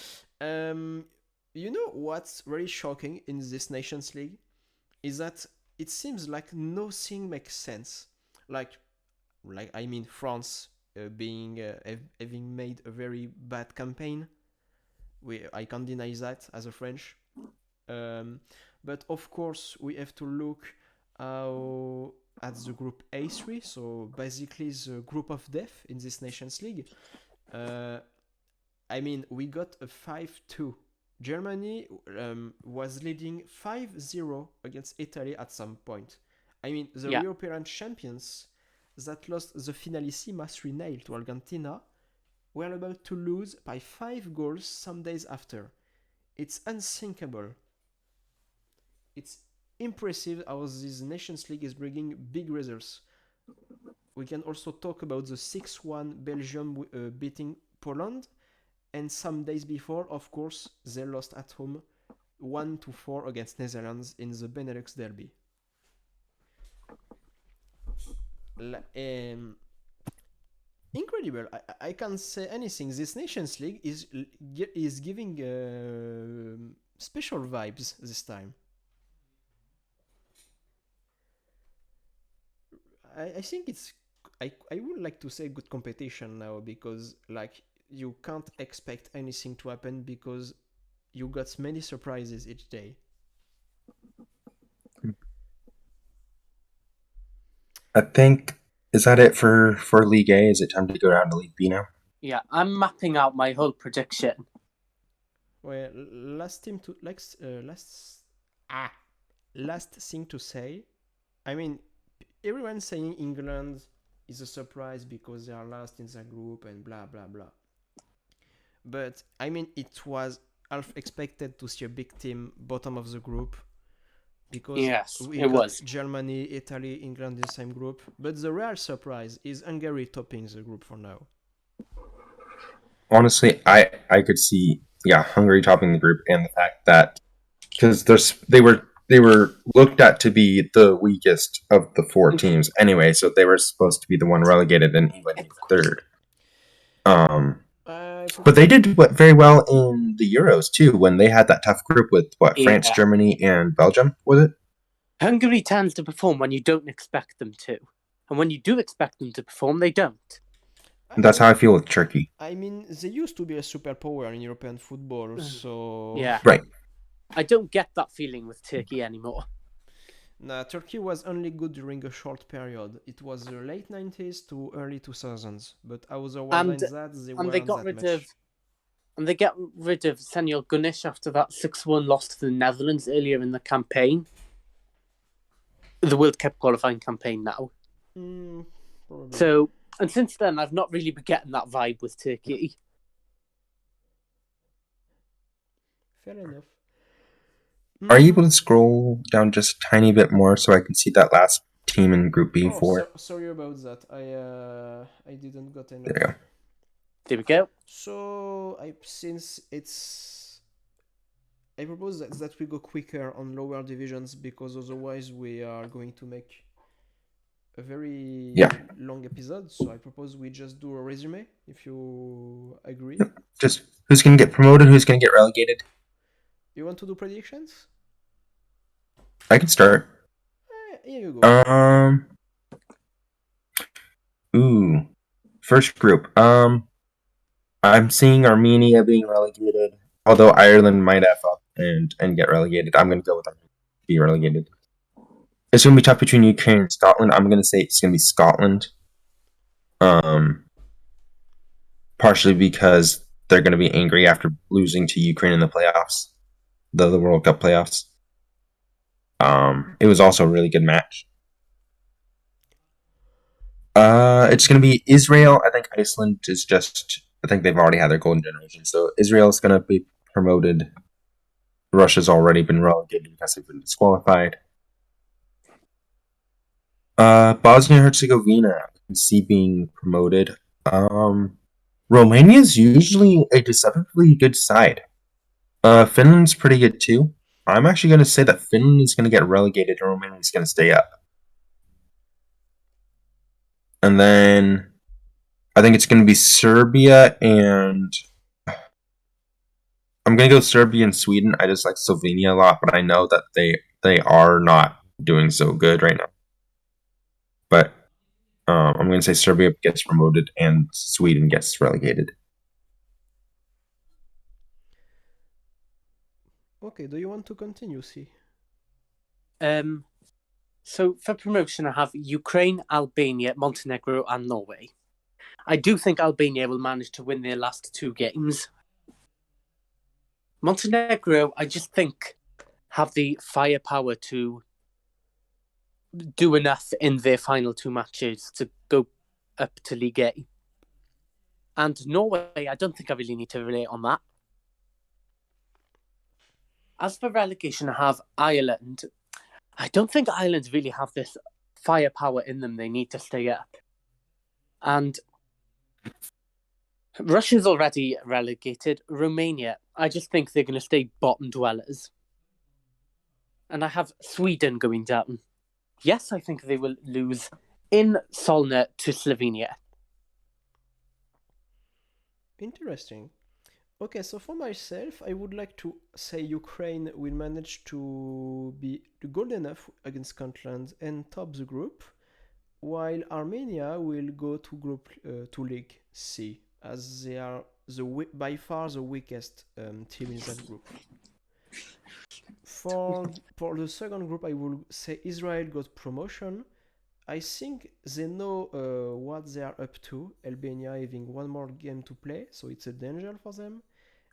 What's very shocking in this Nations League is that it seems like nothing makes sense. Like I mean, France having made a very bad campaign. I can't deny that as a French. But of course, we have to look at the group A3, so basically the group of death in this Nations League. I mean, we got a 5-2. Germany was leading 5-0 against Italy at some point. I mean, the European champions that lost the finalissima 3-0 to Argentina were about to lose by 5 goals some days after. It's unthinkable. It's impressive how this Nations League is bringing big results. We can also talk about the 6-1 Belgium beating Poland, and some days before, of course, they lost at home 1-4 against Netherlands in the Benelux derby. Incredible. I can't say anything. This Nations League is giving special vibes this time. I think it's I would like to say good competition now, because you can't expect anything to happen because you got many surprises each day. I think, is that it for League A? Is it time to go down to League B now? Yeah, I'm mapping out my whole prediction. Well, last thing to say. I mean, everyone's saying England is a surprise because they are last in their group and blah blah blah. But I mean, it was half expected to see a big team bottom of the group, because we got Germany, Italy, England in the same group. But the real surprise is Hungary topping the group for now. Honestly, I could see Hungary topping the group, and the fact that because they were looked at to be the weakest of the 4 teams anyway, so they were supposed to be the one relegated, and England third. But they did very well in the Euros too, when they had that tough group with France, Germany, and Belgium, was it? Hungary tends to perform when you don't expect them to, and when you do expect them to perform, they don't. That's how I feel with Turkey. I mean, they used to be a superpower in European football, so right. I don't get that feeling with Turkey anymore. Nah, Turkey was only good during a short period. It was the late 90s to early 2000s, but otherwise than that, they weren't that much. And they got rid of Senor Gunish after that 6-1 loss to the Netherlands earlier in the campaign. The World Cup qualifying campaign now. Probably. So, and since then, I've not really been getting that vibe with Turkey. Fair enough. Are you able to scroll down just a tiny bit more so I can see that last team in Group B for? Sorry about that. I didn't got enough. There you go. There we go. So I propose that we go quicker on lower divisions, because otherwise we are going to make a very long episode. So I propose we just do a resume, if you agree. Just who's going to get promoted, who's going to get relegated. You want to do predictions? I can start. Here you go. First group. I'm seeing Armenia being relegated, although Ireland might F up and get relegated. I'm going to go with them to be relegated. It's going to be tough between Ukraine and Scotland. I'm going to say it's going to be Scotland. Partially because they're going to be angry after losing to Ukraine in the playoffs, the World Cup playoffs. It was also a really good match. It's going to be Israel. I think Iceland is just. I think they've already had their golden generation, so Israel's going to be promoted. Russia's already been relegated because they've been disqualified. Bosnia Herzegovina, I can see being promoted. Romania's usually a deceptively good side. Finland's pretty good too. I'm actually going to say that Finland is going to get relegated and Romania's going to stay up. And then I think it's going to be Serbia and I'm going to go Serbia and Sweden. I just like Slovenia a lot, but I know that they are not doing so good right now. But I'm going to say Serbia gets promoted and Sweden gets relegated. Okay, do you want to continue, C? So for promotion, I have Ukraine, Albania, Montenegro, and Norway. I do think Albania will manage to win their last 2 games. Montenegro, I just think, have the firepower to do enough in their final 2 matches to go up to League A. And Norway, I don't think I really need to relate on that. As for relegation, I have Ireland. I don't think Ireland really have this firepower in them. They need to stay up. And Russia's already relegated. Romania, I just think they're going to stay bottom dwellers. And I have Sweden going down. Yes, I think they will lose in Solna to Slovenia. Interesting. Okay, so for myself, I would like to say Ukraine will manage to be good enough against Scotland and top the group, while Armenia will go to League C, as they are by far the weakest team in that group. For the second group, I will say Israel got promotion. I think they know what they are up to. Albania having one more game to play, so it's a danger for them.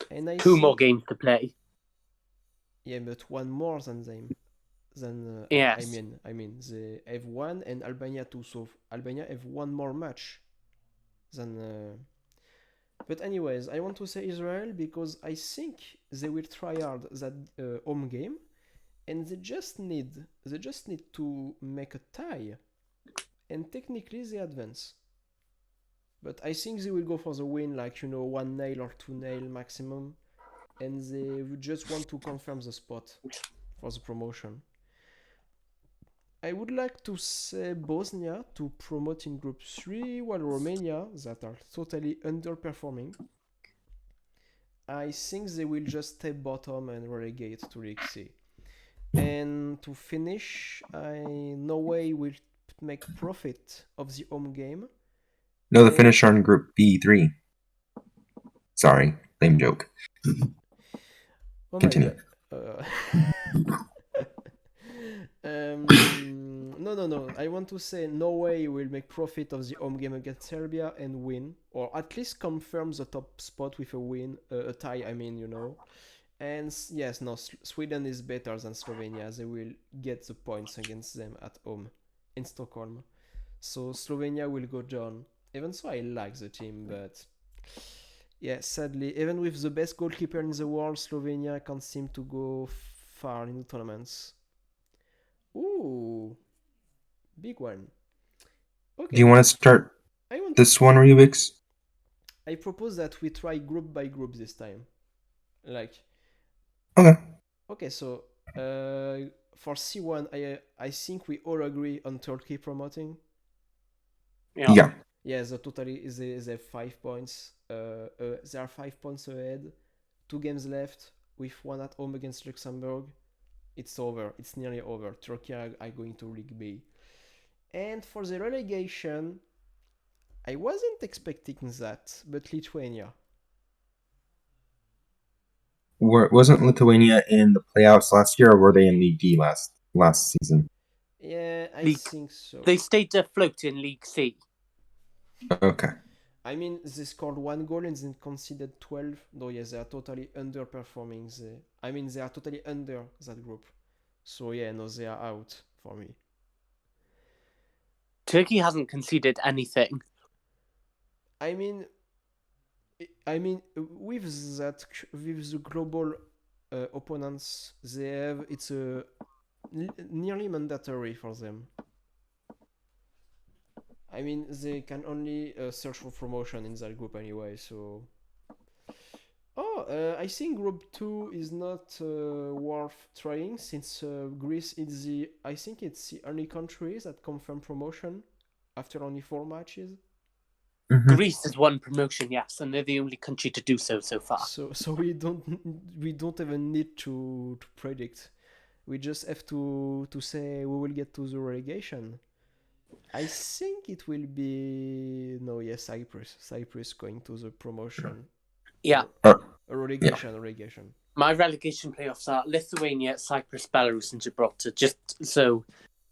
And I 2 more games to play. Yeah, but one more than them. Yes. I mean, they have one and Albania too. So Albania have one more match than. But anyways, I want to say Israel because I think they will try hard that home game, and they just need to make a tie, and technically they advance. But I think they will go for the win, like 1-0 or 2-0 maximum, and they just want to confirm the spot for the promotion. I would like to say Bosnia to promote in Group 3, while Romania, that are totally underperforming, I think they will just stay bottom and relegate to League C. And to finish, Norway will make profit of the home game. No, the finish on Group B3. Sorry, lame joke. Oh Continue. No. I want to say Norway will make profit of the home game against Serbia and win, or at least confirm the top spot with a win, a tie. I mean, And yes, no, Sweden is better than Slovenia. They will get the points against them at home in Stockholm. So Slovenia will go down. Even so, I like the team, but yeah, sadly, even with the best goalkeeper in the world, Slovenia can't seem to go far in the tournaments. Ooh, big one. Okay. Do you want to start this one, Ryubix? I propose that we try group by group this time. Okay, so for C1, I think we all agree on Turkey promoting. Yeah. Yeah, the totally they have 5 points. They are 5 points ahead. 2 games left with one at home against Luxembourg. It's over. It's nearly over. Turkey are going to League B. And for the relegation, I wasn't expecting that, but Lithuania. Wasn't Lithuania in the playoffs last year, or were they in League D last season? Yeah, I League. think so. They stayed afloat in League C. Okay. I mean, they scored 1 goal and then conceded 12. No, yes, they are totally underperforming. They are totally under that group. So yeah, no, they are out for me. Turkey hasn't conceded anything. I mean, with the global opponents they have, it's nearly mandatory for them. I mean, they can only search for promotion in that group anyway. So, I think Group 2 is not worth trying since Greece is I think it's the only country that confirmed promotion after only 4 matches. Mhm. Greece has won promotion, yes, and they're the only country to do so far. So we don't even need to predict. We just have to say we will get to the relegation. I think it will be Cyprus going to the promotion. Yeah. Relegation. My relegation playoffs are Lithuania, Cyprus, Belarus, and Gibraltar. Just so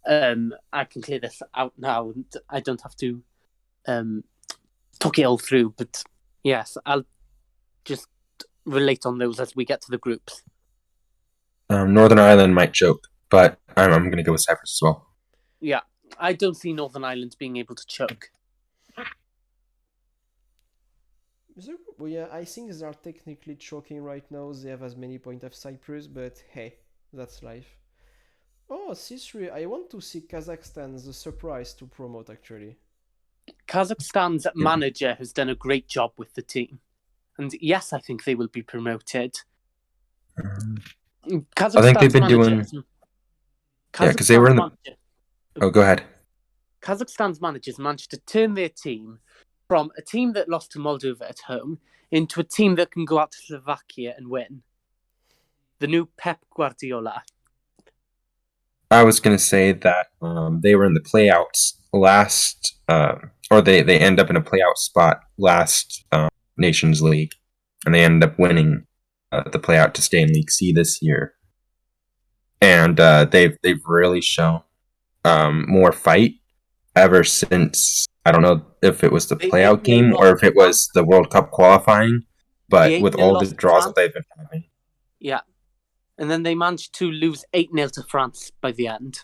I can clear this out now, and I don't have to talk it all through. But yes, I'll just relate on those as we get to the groups. Northern Ireland might choke, but I'm going to go with Cyprus as well. Yeah, I don't see Northern Ireland being able to choke. Well, yeah, I think they are technically choking right now. They have as many points as Cyprus, but hey, that's life. Oh, C3, I want to see Kazakhstan, the surprise to promote, actually. Kazakhstan's manager has done a great job with the team. And yes, I think they will be promoted. I think they've been doing... Yeah, because they were in the... Oh, go ahead. Kazakhstan's managers managed to turn their team from a team that lost to Moldova at home into a team that can go out to Slovakia and win. The new Pep Guardiola. I was going to say that they were in the playouts last, or they end up in a playout spot last Nations League, and they end up winning the playout to stay in League C this year. And they've really shown more fight ever since. I don't know if it was the playout game or if it was the World Cup qualifying, but with all the draws that they've been having. Yeah. And then they managed to lose 8-0 to France by the end.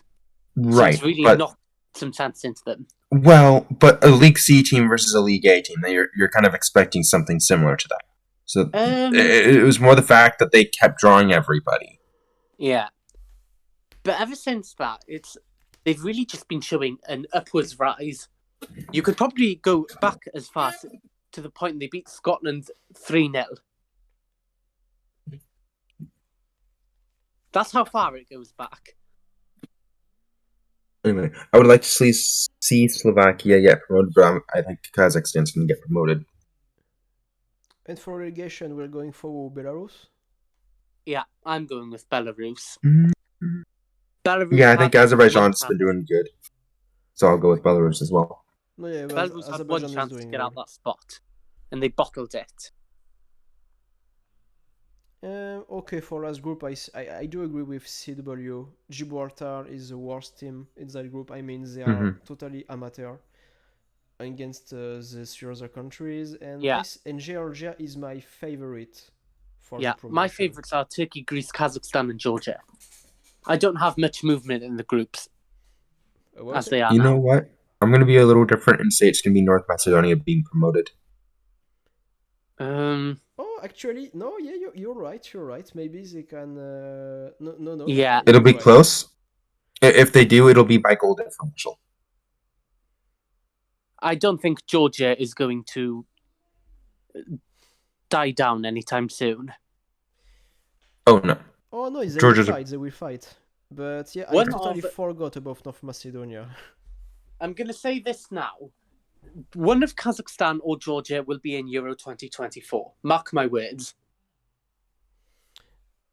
Right. So it's really knocked some sense into them. Well, but a League C team versus a League A team, you're kind of expecting something similar to that. So it was more the fact that they kept drawing everybody. Yeah. But ever since that, they've really just been showing an upwards rise. You could probably go back as far to the point they beat Scotland 3-0. That's how far it goes back. Anyway, I would like to see Slovakia get promoted, but I think Kazakhstan's going to get promoted. And for relegation, we're going for Belarus? Yeah, I'm going with Belarus. Mm-hmm. Belarus. Yeah, I think Azerbaijan's been doing good. So I'll go with Belarus as well. No, yeah, Belarus had one chance to get out that spot, and they bottled it. Okay, for last group, I do agree with CW. Gibraltar is the worst team in that group. I mean, they are totally amateur against the 3 other countries, and Georgia is my favorite for the promotion. My favorites are Turkey, Greece, Kazakhstan, and Georgia. I don't have much movement in the groups as they are You now. know what? I'm going to be a little different and say it's going to be North Macedonia being promoted. Oh, actually, no. Yeah, you're right. You're right. Maybe they can. No. Yeah, it'll be close. If they do, it'll be by goal differential. I don't think Georgia is going to die down anytime soon. Oh no. Oh no, they will fight. But yeah, I totally forgot about North Macedonia. I'm going to say this now. One of Kazakhstan or Georgia will be in Euro 2024. Mark my words.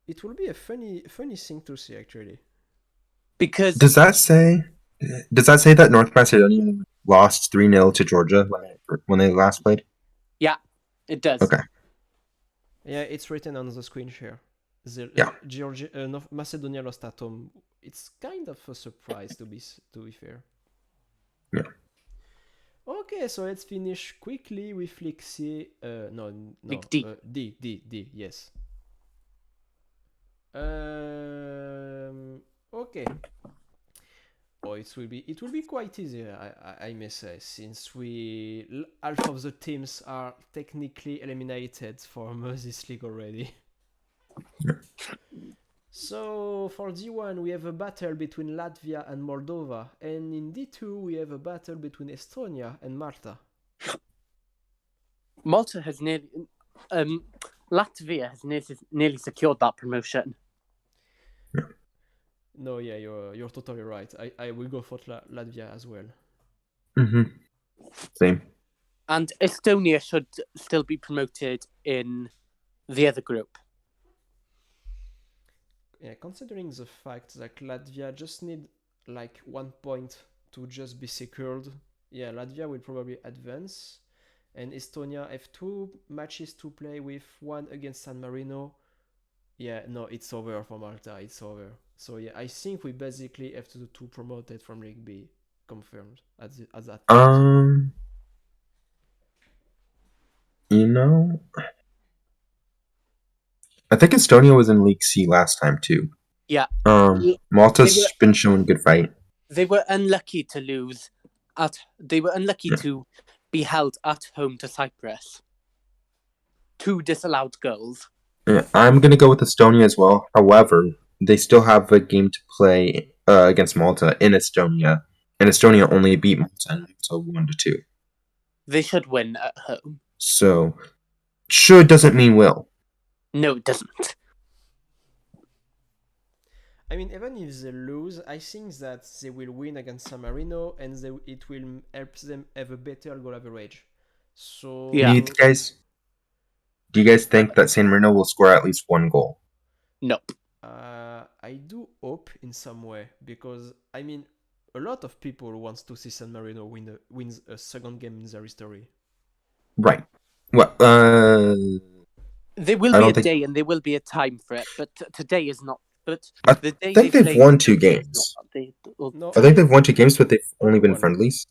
It will be a funny thing to see, actually. Because does that say that North Macedonia lost 3-0 to Georgia when they last played? Yeah, it does. Okay. Yeah, it's written on the screen share. Georgia, Macedonia lost at home. It's kind of a surprise to be fair. Yeah. Okay, so let's finish quickly with League C. No, League D. D. Yes. Okay. Oh, it will be quite easy, I may say, since half of the teams are technically eliminated from this league already. So for D1 we have a battle between Latvia and Moldova, and in D2 we have a battle between Estonia and Malta. Malta has Latvia has nearly secured that promotion. No, yeah, you're totally right. I will go for Latvia as well. Same. And Estonia should still be promoted in the other group. Yeah, considering the fact that Latvia just need like 1 point to just be secured, yeah, Latvia will probably advance, and Estonia have 2 matches to play with, 1 against San Marino. Yeah, no, it's over for Malta. It's over. So yeah, I think we basically have to promote it from League B, confirmed at that point. You know, I think Estonia was in League C last time too. Yeah. Malta's been showing good fight. They were unlucky to lose to be held at home to Cyprus. 2 disallowed goals. Yeah, I'm gonna go with Estonia as well. However, they still have a game to play against Malta in Estonia, and Estonia only beat Malta in Malta 1-2. They should win at home. So, should doesn't mean will. No, it doesn't. I mean, even if they lose, I think that they will win against San Marino, and it will help them have a better goal average. So yeah. Do you guys think that San Marino will score at least 1 goal? Nope. I do hope in some way, because I mean, a lot of people want to see San Marino wins a second game in their history. Right. Well, there will be a day and there will be a time for it, but today is not. But I think they've won 2 games. I think they've won 2 games, but they've only been friendlies.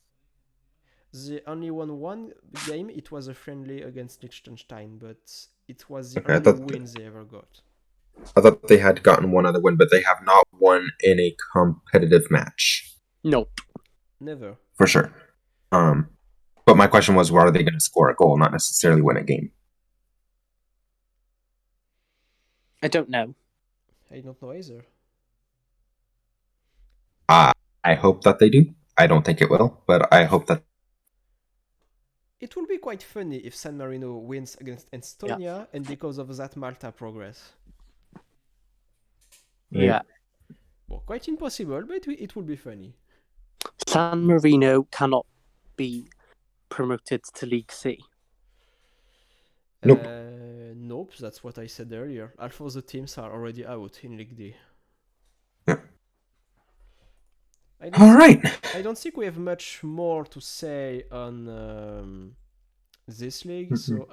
They only won 1 game. It was a friendly against Liechtenstein, but it was the only win they ever got. I thought they had gotten 1 other win, but they have not won in a competitive match. Nope. Never. For sure. But my question was, where are they going to score a goal, not necessarily win a game? I don't know. I don't know either. I hope that they do. I don't think it will, but I hope that. It will be quite funny if San Marino wins against Estonia, and because of that Malta progress. Yeah. Well, quite impossible, but it will be funny. San Marino cannot be promoted to League C. Nope. Nope, that's what I said earlier. Half of the teams are already out in League D. Yeah. All right. I don't think we have much more to say on this league, so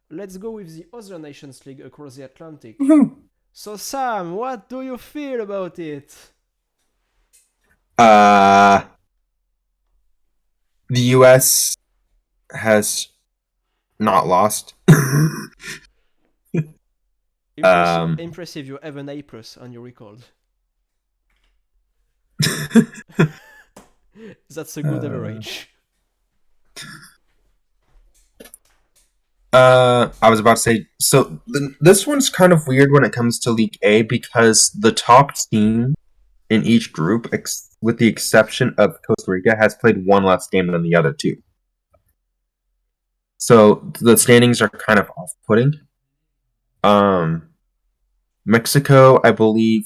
let's go with the other Nations League across the Atlantic. So Sam, what do you feel about it? The US has not lost. Impressive, you have an A+ on your record. That's a good average. I was about to say, so this one's kind of weird when it comes to League A, because the top team in each group, with the exception of Costa Rica, has played 1 less game than the other 2. So the standings are kind of off-putting. Mexico, I believe,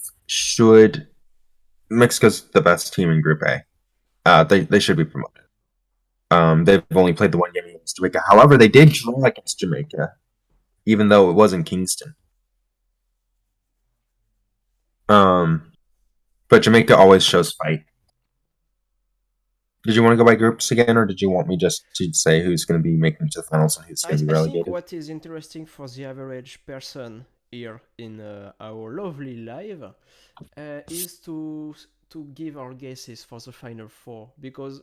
Mexico's the best team in Group A. They should be promoted. They've only played the 1 game against Jamaica. However, they did draw against Jamaica, even though it was in Kingston. But Jamaica always shows fight. Did you want to go by groups again, or did you want me just to say who's going to be making it to the finals and who's going to be relegated? I think what is interesting for the average person here in our lovely live is to give our guesses for the final four, because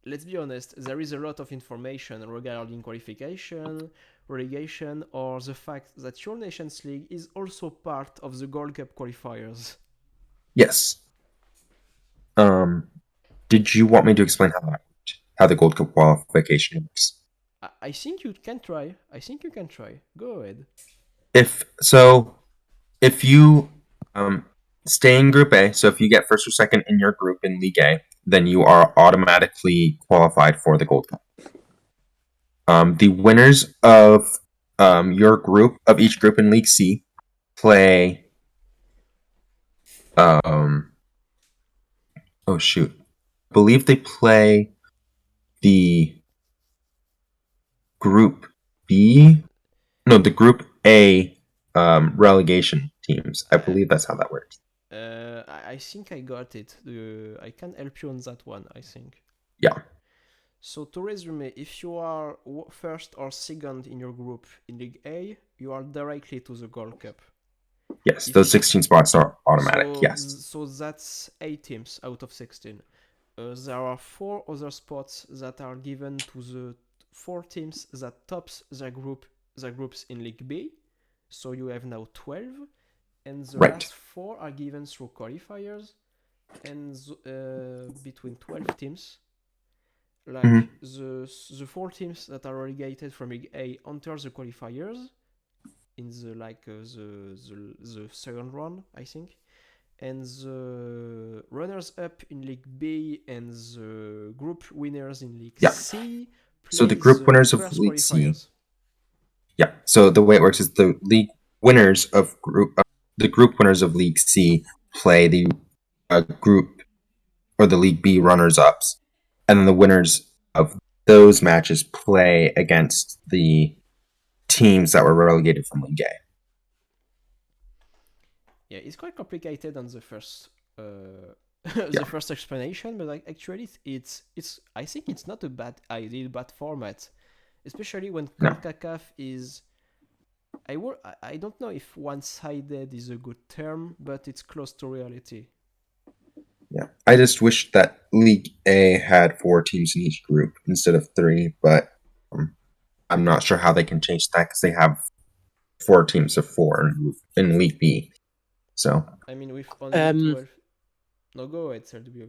let's be honest, there is a lot of information regarding qualification, relegation, or the fact that your Nations League is also part of the Gold Cup qualifiers. Yes. Did you want me to explain how the Gold Cup qualification works? I think you can try. Go ahead. If you stay in Group A, so if you get first or second in your group in League A, then you are automatically qualified for the Gold Cup. The winners of your group, of each group in League C, play. Oh shoot! I believe they play the Group B. No, the Group A relegation teams. I believe that's how that works. I think I got it. I can help you on that one, I think. Yeah. So to resume, if you are first or second in your group in League A, you are directly to the Gold Cup. Yes, those 16 spots are automatic, yes. So that's 8 teams out of 16. There are 4 other spots that are given to the 4 teams that tops their groups in League B. So you have now 12. And the last 4 are given through qualifiers. And between 12 teams, like the 4 teams that are relegated from League A enter the qualifiers in the second round, I think, and the runners up in League B and the group winners in League C. So the group winners of League C. Yeah. So the way it works is the league winners of the group winners of League C play the group or the League B runners ups, and then the winners of those matches play against the teams that were relegated from League A. Yeah, it's quite complicated on the first first explanation, but actually it's I think it's not a bad idea, bad format, especially when CONCACAF is. I don't know if one-sided is a good term, but it's close to reality. Yeah, I just wish that League A had 4 teams in each group instead of 3, but I'm not sure how they can change that because they have 4 teams of 4 in League B. So I mean, with only 12. No, go ahead, Sergio.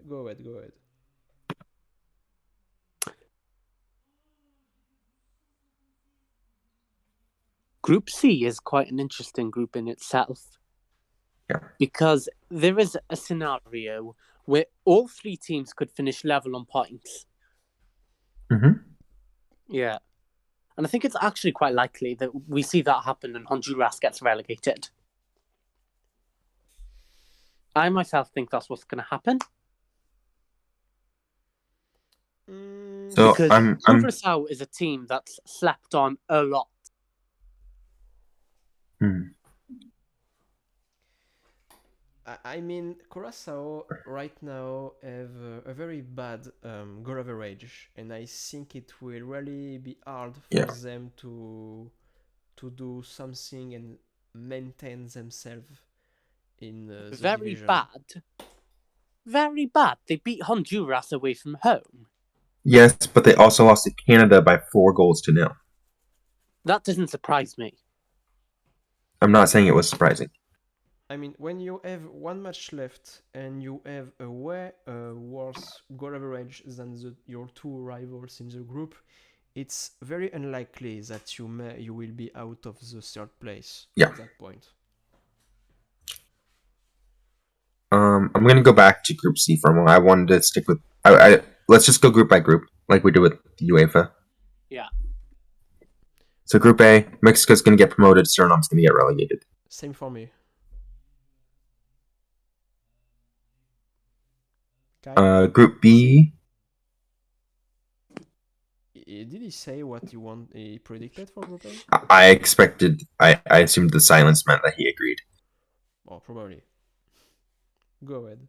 Go ahead. Group C is quite an interesting group in itself. Yeah. Because there is a scenario where all 3 teams could finish level on points. Mm-hmm. Yeah. And I think it's actually quite likely that we see that happen and Honduras gets relegated. I myself think that's what's going to happen. So because Curaçao is a team that's slept on a lot. I mean, Curaçao right now have a very bad goal average, and I think it will really be hard for them to do something and maintain themselves in the division. Very bad. They beat Honduras away from home. Yes, but they also lost to Canada by 4-0. That doesn't surprise me. I'm not saying it was surprising. I mean, when you have 1 match left and you have a way worse goal average than your 2 rivals in the group, it's very unlikely that you will be out of the 3rd place at that point. I'm going to go back to Group C for a moment. I wanted to stick with... let's just go group by group, like we did with UEFA. Yeah. So Group A, Mexico's going to get promoted, Suriname's going to get relegated. Same for me. Group B... Did he say what he predicted for Group A? I assumed the silence meant that he agreed. Oh, probably. Go ahead.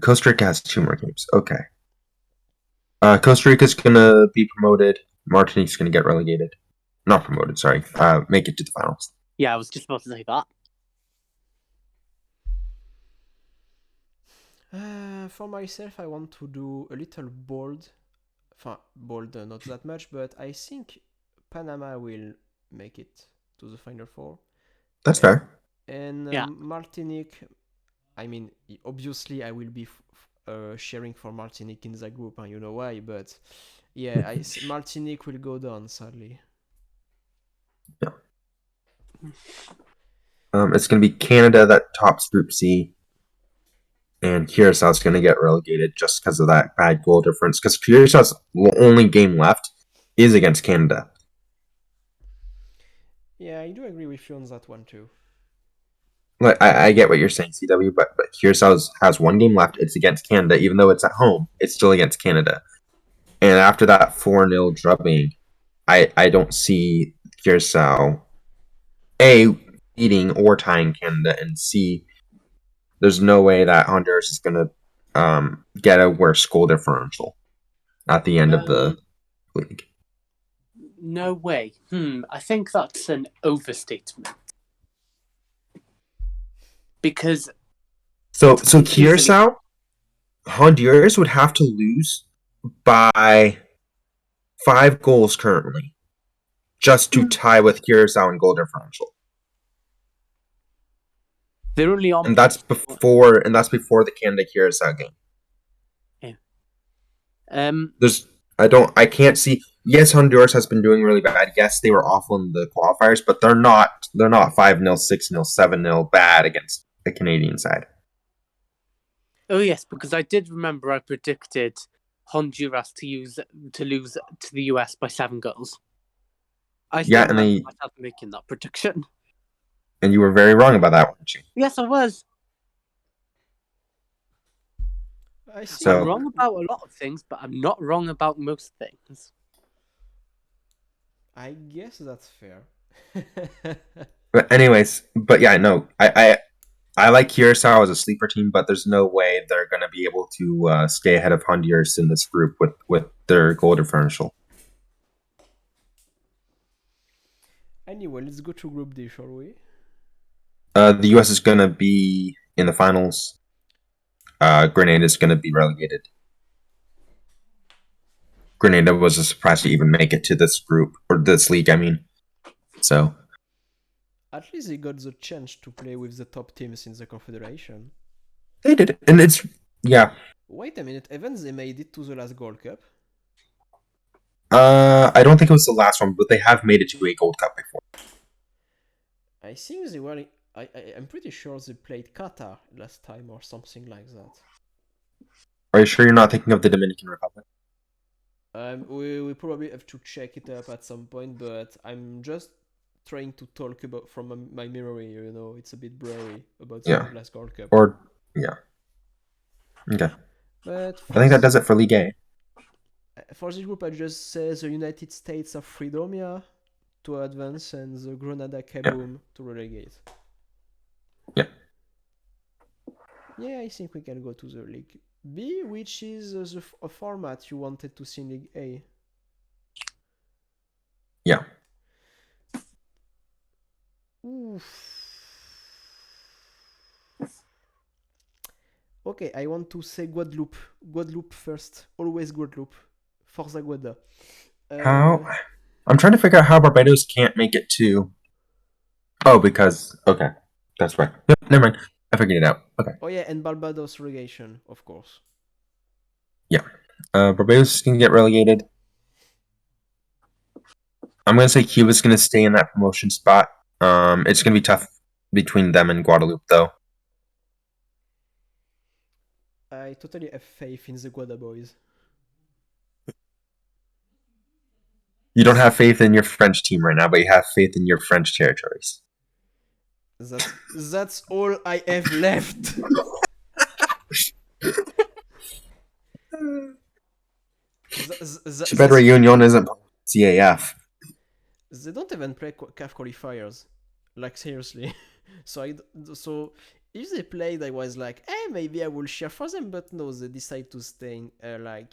Costa Rica has 2 more games. Okay. Costa Rica's gonna be promoted. Martinique's going to get relegated. Not promoted, sorry. Make it to the finals. Yeah, I was just about to say that. For myself, I want to do a little bold. Bold, not that much, but I think Panama will make it to the Final Four. That's fair. And Yeah. Martinique, I mean, obviously I will be cheering for Martinique in the group, and you know why, but yeah, Martinique will go down, sadly. Yeah. It's going to be Canada that tops Group C. And Curaçao's going to get relegated just because of that bad goal difference. Because Curaçao's only game left is against Canada. Yeah, I do agree with you on that one too. Like, I get what you're saying, CW, but Curaçao has one game left. It's against Canada. Even though it's at home, it's still against Canada. And after that 4-0 drubbing, I don't see Curaçao, A, beating or tying Canada, and C, there's no way that Honduras is going to get a worse goal differential at the end of the league. No way. I think that's an overstatement. Because So Curaçao, Honduras would have to lose by 5 goals currently just to tie with Curaçao in goal differential. they're only on, And that's before the Canada Curaçao game. Yeah. I can't see. Yes, Honduras has been doing really bad. Yes, they were awful in the qualifiers, but they're not 5-0, 6-0, 7-0 bad against the Canadian side. Oh yes, because I did remember I predicted Honduras to lose to the US by 7 goals. I still remember myself making that prediction. And you were very wrong about that, weren't you? Yes, I was. I'm wrong about a lot of things, but I'm not wrong about most things. I guess that's fair. But anyways, I like Curaçao as a sleeper team, but there's no way they're going to be able to stay ahead of Honduras in this group with their goal differential. Anyway, let's go to Group D, shall we? The US is going to be in the finals. Grenada is going to be relegated. Grenada was a surprise to even make it to this group, or this league, I mean. So. At least they got the chance to play with the top teams in the Confederation. They did, and it's, yeah. Wait a minute, even they made it to the last Gold Cup? I don't think it was the last one, but they have made it to a Gold Cup before. I think they were... I'm pretty sure they played Qatar last time or something like that. Are you sure you're not thinking of the Dominican Republic? We probably have to check it up at some point, but I'm just trying to talk about from my memory, you know, it's a bit blurry about the last Gold Cup. Okay. But I think that does it for League A. For this group, I just say the United States of Freedomia to advance and the Grenada Kaboom to relegate. Yeah. Yeah, I think we can go to the League B, which is a format you wanted to see in League A. Yeah. Oof. Okay, I want to say Guadeloupe. Guadeloupe first. Always Guadeloupe. Forza Guada. How? I'm trying to figure out how Barbados can't make it to... Oh, because... Okay. That's right. Yep, never mind. I figured it out. Okay. Oh yeah, and Barbados relegation, of course. Yeah. Barbados can get relegated. I'm going to say Cuba's going to stay in that promotion spot. It's going to be tough between them and Guadeloupe, though. I totally have faith in the Guada boys. You don't have faith in your French team right now, but you have faith in your French territories. That's all I have left. Too bad Reunion isn't CAF. They don't even play CAF qualifiers, like seriously. So if they played, I was like, maybe I will cheer for them, but no, they decide to stay. Nah,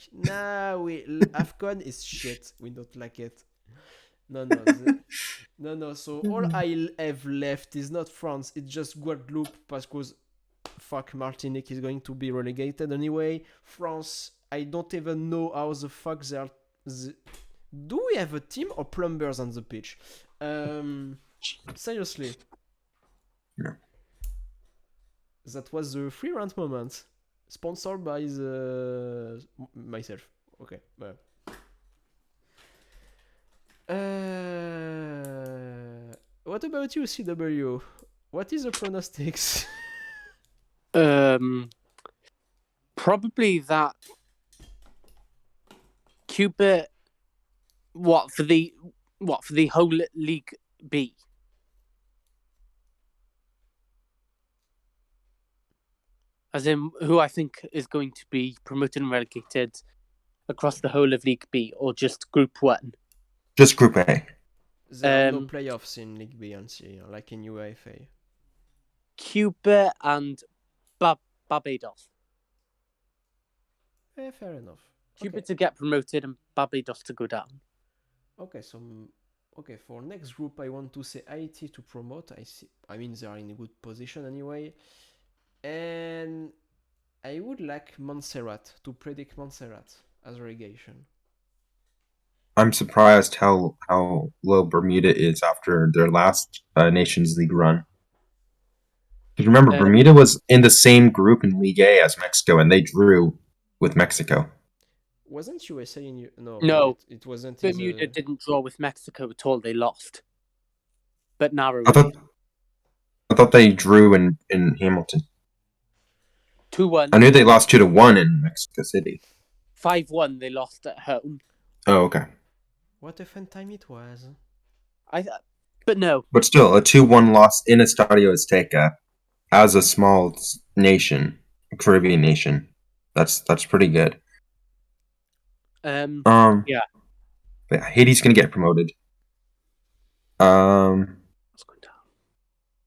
AFCON is shit. We don't like it. No, no. So all I have left is not France. It's just Guadeloupe, because fuck, Martinique is going to be relegated anyway. France, I don't even know how the fuck they are. Do we have a team or plumbers on the pitch? Seriously. No. That was the free rant moment, sponsored by myself. Okay. What about you, CW? What is the pronostics? Probably that Cuba. What for the whole League B? As in, who I think is going to be promoted and relegated across the whole of League B, or just Group 1? Just Group A. There are no playoffs in League B and C, like in UEFA. Cuba and Barbados. Fair enough. Cuba to get promoted and Barbados to go down. Okay, so for next group, I want to say Haiti to promote. I mean, they are in a good position anyway. And I would like Montserrat to predict Montserrat as relegation. I'm surprised how low Bermuda is after their last Nations League run. Because remember, Bermuda was in the same group in League A as Mexico, and they drew with Mexico. Wasn't USA in... No, it wasn't. Bermuda didn't draw with Mexico at all. They lost, but narrowly. I thought they drew in Hamilton. 2-1. I knew they lost 2-1 in Mexico City. 5-1 they lost at home. Oh, okay. What a fun time it was. But no. But still, a 2-1 loss in Estadio Azteca as a small nation, a Caribbean nation. That's pretty good. Yeah. But Haiti's gonna get promoted. I'm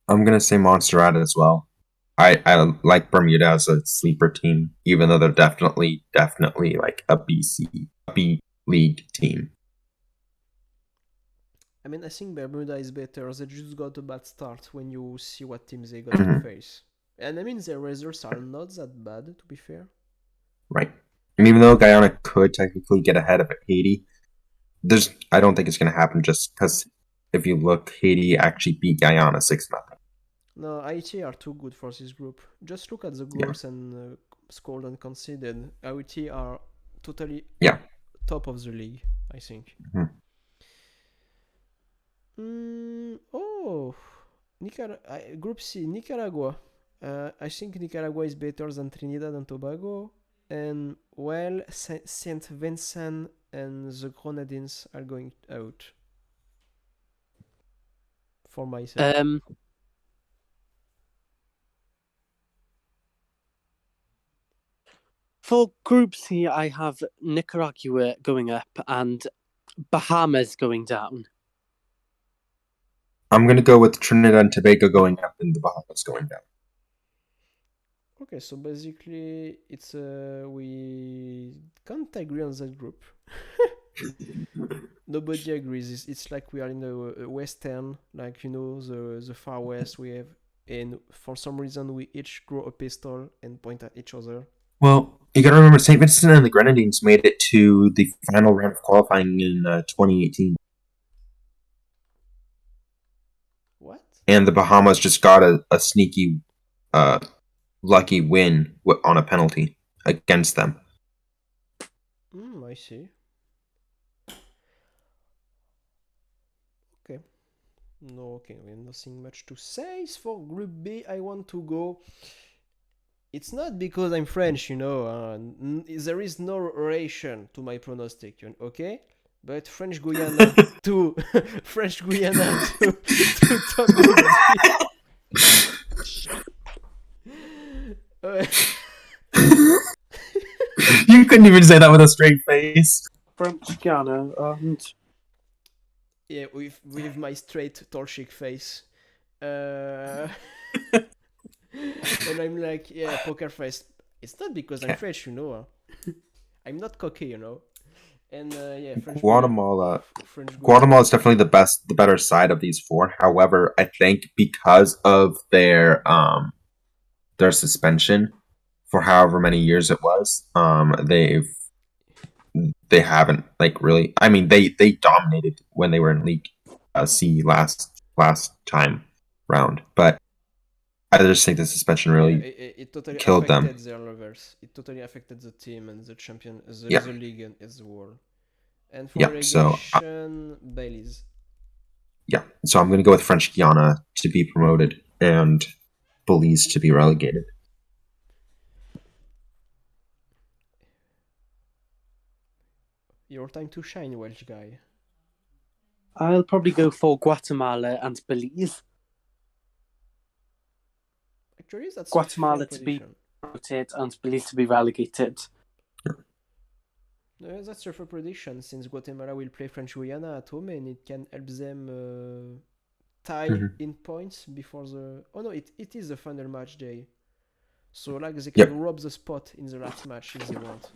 gonna say Montserrat as well. I like Bermuda as a sleeper team, even though they're definitely like a B League team. I mean, I think Bermuda is better. They just got a bad start when you see what teams they got to face. And I mean, their results are not that bad, to be fair. Right. And even though Guyana could technically get ahead of Haiti, I don't think it's going to happen just because if you look, Haiti actually beat Guyana 6-0. No, Haiti are too good for this group. Just look at the goals and scored and conceded. Haiti are totally top of the league, I think. Group C, Nicaragua. I think Nicaragua is better than Trinidad and Tobago. And, well, St. Vincent and the Grenadines are going out. For myself. For Group C, I have Nicaragua going up and Bahamas going down. I'm going to go with Trinidad and Tobago going up and the Bahamas going down. Okay, so basically, it's we can't agree on that group. Nobody agrees. It's like we are in the western, like, you know, the far west we have, and for some reason we each grow a pistol and point at each other. Well, you gotta remember, St. Vincent and the Grenadines made it to the final round of qualifying in 2018. What? And the Bahamas just got a sneaky, lucky win on a penalty against them. I see. Okay. No, okay, we have nothing much to say. For Group B, I want to go. It's not because I'm French, you know. There is no relation to my pronostic, okay? But French Guiana to French Guiana to You couldn't even say that with a straight face. French Guiana and yeah, with my straight Torchic face. And I'm like, yeah, poker face. It's not because I'm Okay. French, I'm not cocky, And yeah, French Guatemala. French goal. Guatemala is definitely the better side of these four. However, I think because of their suspension for however many years it was, they haven't like really. I mean, they dominated when they were in League C last time round, but I just think the suspension really it totally killed them. affected their levels. It totally affected the team and the champion, the league and as well. And for relegation, Baileys. Yeah, so I'm going to go with French Guiana to be promoted and Belize to be relegated. Your time to shine, Welsh guy. I'll probably go for Guatemala and Belize. Actually, that's Guatemala to be promoted and Belize to be relegated. No, that's a fair prediction, since Guatemala will play French Guiana at home and it can help them tie in points before the... Oh no, it is the final match day. So like they can rob the spot in the last match if they want.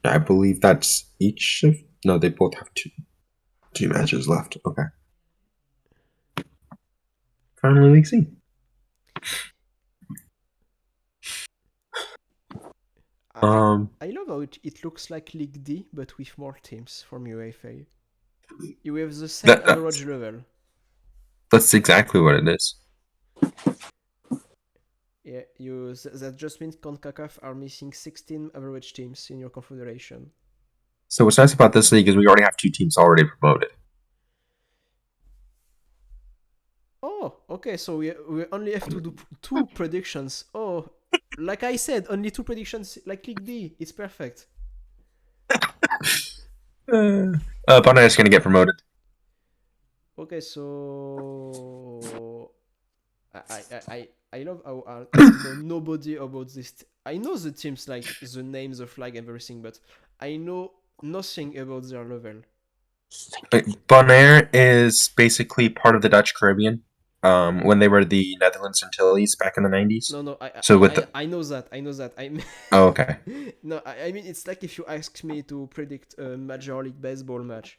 I believe that's each of... No, they both have two matches left. Okay. Finally, League C. I love how it looks like League D, but with more teams from UEFA. You have the same average level. That's exactly what it is. Yeah, that just means CONCACAF are missing 16 average teams in your confederation. So what's nice about this league is we already have 2 teams already promoted. Oh, okay, so we only have to do 2 predictions. Oh, like I said, only 2 predictions like League D. It's perfect. Bonaire is going to get promoted. Okay, so I love how I know nobody about this. I know the teams, like the name, the flag, everything, but I know nothing about their level. Bonaire is basically part of the Dutch Caribbean. When they were the Netherlands Antilles back in the 90s. No, I know that. Oh, okay. No, I mean, it's like if you ask me to predict a Major League Baseball match,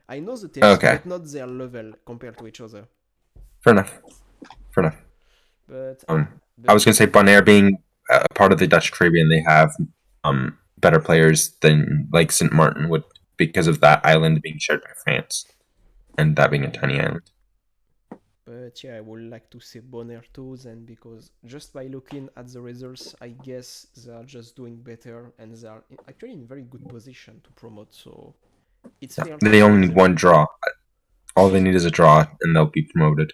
I know the teams, but not their level compared to each other. Fair enough. But I was going to say Bonaire being part of the Dutch Caribbean, they have better players than like St. Martin would, because of that island being shared by France and that being a tiny island. But yeah, I would like to see Bonaire too, then, because just by looking at the results, I guess they are just doing better and they are actually in very good position to promote. So it's fair. They only need one draw. All they need is a draw, and they'll be promoted.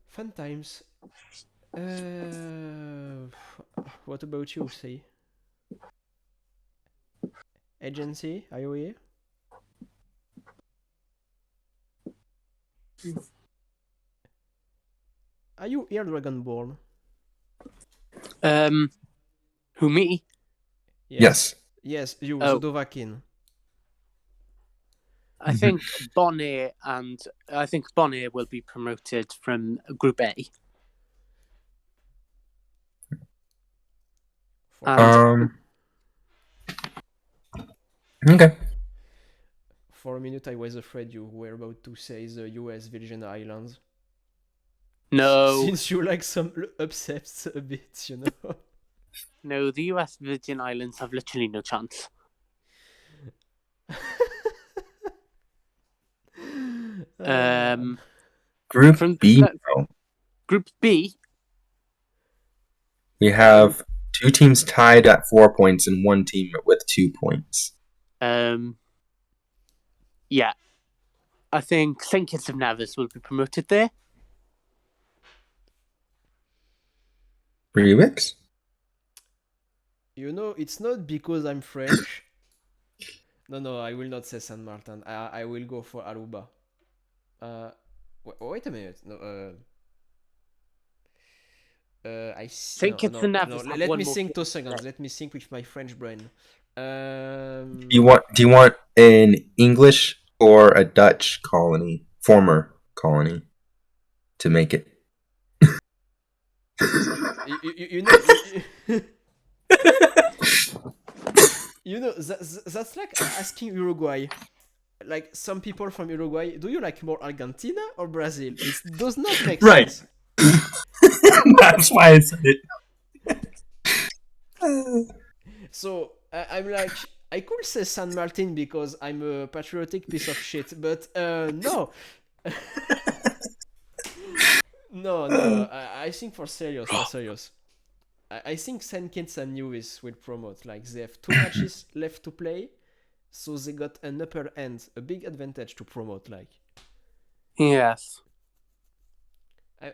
Fun times. What about you, say? Agency, are you here? Are you here, Dragonborn? Who, me? Yes. Yes, you, Zodovakin. I think Bonaire will be promoted from Group A. Okay. For a minute, I was afraid you were about to say the US Virgin Islands. No. Since you like some upsets a bit, No, the US Virgin Islands have literally no chance. Group B. Group B. We have 2 teams tied at 4 points and 1 team with 2 points. Yeah. I think St. Kitts of Nevis will be promoted there. Ryubix? It's not because I'm French. No, I will not say Saint Martin. I will go for Aruba. Wait a minute. No, I see. No. Let me think 2 seconds. Let me think with my French brain. Do you want an English or a Dutch colony? Former colony? to make it. You know, that's like asking Uruguay. Like some people from Uruguay, do you like more Argentina or Brazil? It does not make Right. sense. That's why I said it. So I'm like, I could say San Martin because I'm a patriotic piece of shit, but no. No, I think for serious. I think St. Kitts and Nevis will promote. Like they have 2 matches left to play, so they got an upper hand, a big advantage to promote. Like, Yes.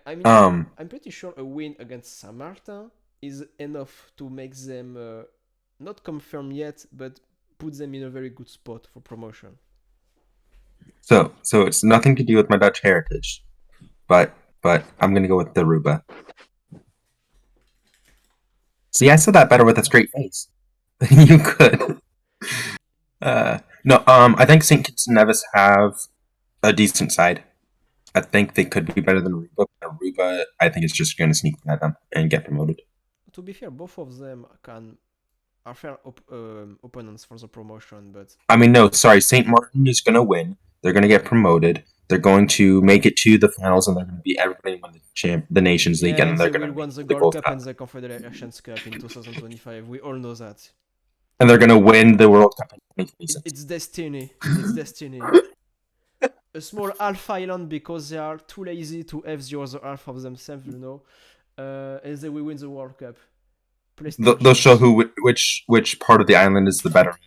I mean, I'm pretty sure a win against Saint Martin is enough to make them not confirm yet, but put them in a very good spot for promotion. So it's nothing to do with my Dutch heritage, but I'm gonna go with the Aruba. See, I said that better with a straight face. You could. No, I think St. Kitts and Nevis have a decent side. I think they could be better than Aruba. Aruba, I think, is just going to sneak by them and get promoted. To be fair, both of them are fair opponents for the promotion, but I mean, no, sorry, St. Martin is going to win. They're going to get promoted. They're going to make it to the finals, and they're going to beat everybody win the Nations League, and they're they going will to win the the Gold Cup and the Confederations Cup in 2025. We all know that. And they're going to win the World Cup in 2026. It's destiny. It's destiny. A small half island because they are too lazy to have the other half of themselves, you know, and they will win the World Cup. They'll show which part of the island is the better.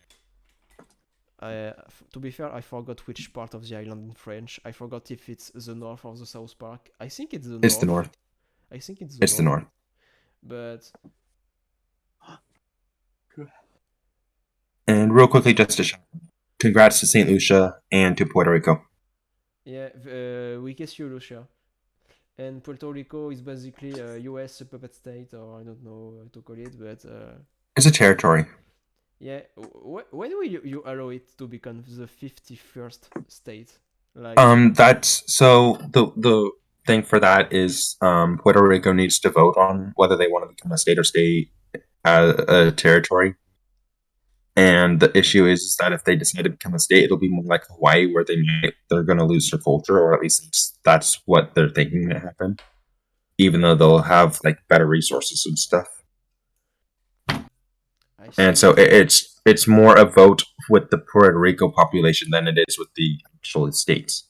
To be fair, I forgot which part of the island in French. I forgot if it's the north or the south part. I think it's the north. It's the north. I think it's the north. But and real quickly, just to shout, congrats to St. Lucia and to Puerto Rico. Yeah, we kiss you, Lucia. And Puerto Rico is basically a US puppet state, or I don't know how to call it, but it's a territory. Yeah, when will you allow it to become the 51st state? Like, that's so the thing for that is Puerto Rico needs to vote on whether they want to become a state or stay a territory. And the issue is that if they decide to become a state, it'll be more like Hawaii, where they're going to lose their culture, or at least that's what they're thinking may happen. Even though they'll have like better resources and stuff. And so it's more a vote with the Puerto Rico population than it is with the actual states.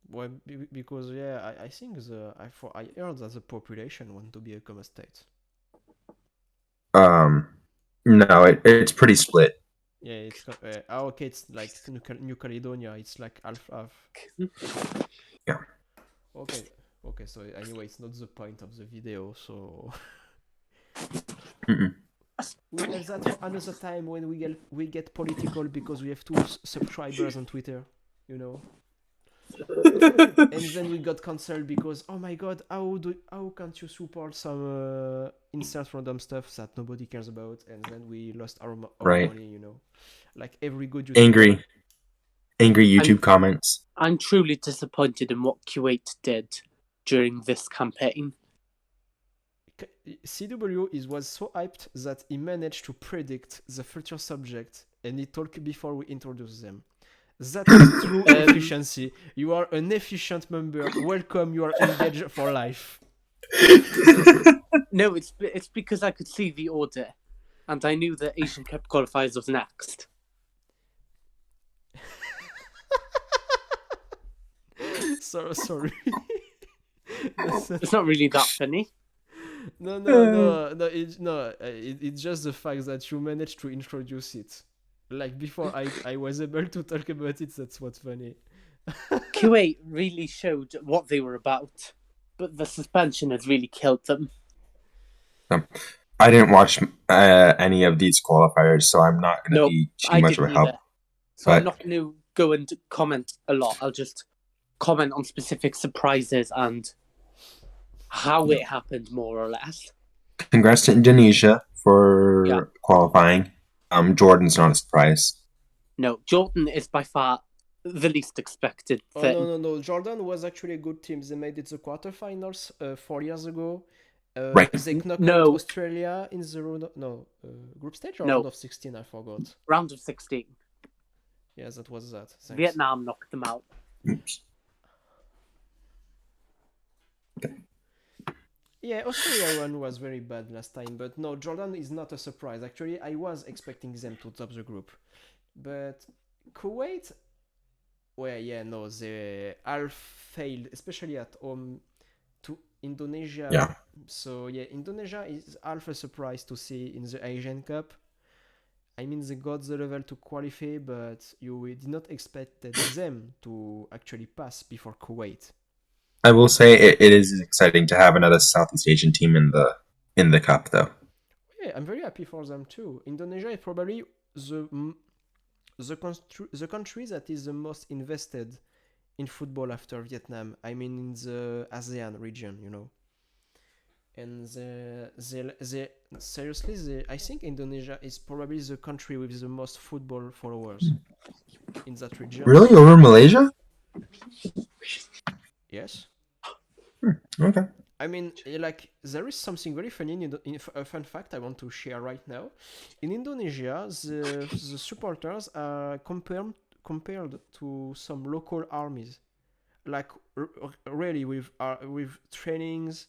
Well, because I think I heard that the population want to become a state. No, it's pretty split. Yeah, it's okay. It's like New Caledonia. It's like half. Yeah. Okay. So anyway, it's not the point of the video. So we'll have that for another time when we get political, because we have 2 subscribers on Twitter. You know. And then we got cancelled because, oh my god, how can't you support some insert random stuff that nobody cares about? And then we lost our money, you know, like every good YouTuber. Angry YouTube comments. I'm truly disappointed in what Kuwait did during this campaign. CW was so hyped that he managed to predict the future subject, and he talked before we introduced them. That is true efficiency. You are an efficient member. Welcome. You are engaged for life. No, it's because I could see the order, and I knew that Asian Cup Qualifiers was next. Sorry. It's not really that funny. No. It's just the fact that you managed to introduce it. Like before I was able to talk about it. That's what's funny. Kuwait really showed what they were about, but the suspension has really killed them. I didn't watch any of these qualifiers, so I'm not going to be too much of a help. So I'm not going to go and comment a lot. I'll just comment on specific surprises and how it happened, more or less. Congrats to Indonesia for qualifying. Jordan's not a surprise. No, Jordan is by far the least expected Oh thing. no! Jordan was actually a good team. They made it the quarterfinals 4 years ago. Right. They knocked out No, Australia in the group stage or No. round of 16. I forgot. round of 16. Yeah, that was that. Thanks. Vietnam knocked them out. Oops. Yeah, Australia one was very bad last time, but no, Jordan is not a surprise. Actually, I was expecting them to top the group, but Kuwait, well, yeah, no, they all failed, especially at home to Indonesia. Yeah. So yeah, Indonesia is half a surprise to see in the Asian Cup. I mean, they got the level to qualify, but you did not expect them to actually pass before Kuwait. I will say it is exciting to have another Southeast Asian team in the cup, though. Yeah, I'm very happy for them too. Indonesia is probably the country that is the most invested in football after Vietnam. I mean, in the ASEAN region, you know. And seriously, I think Indonesia is probably the country with the most football followers in that region. Really? Over Malaysia? Yes. Okay. I mean, like, there is something very funny in a fun fact I want to share right now. In Indonesia, the supporters are compared to some local armies, like really with trainings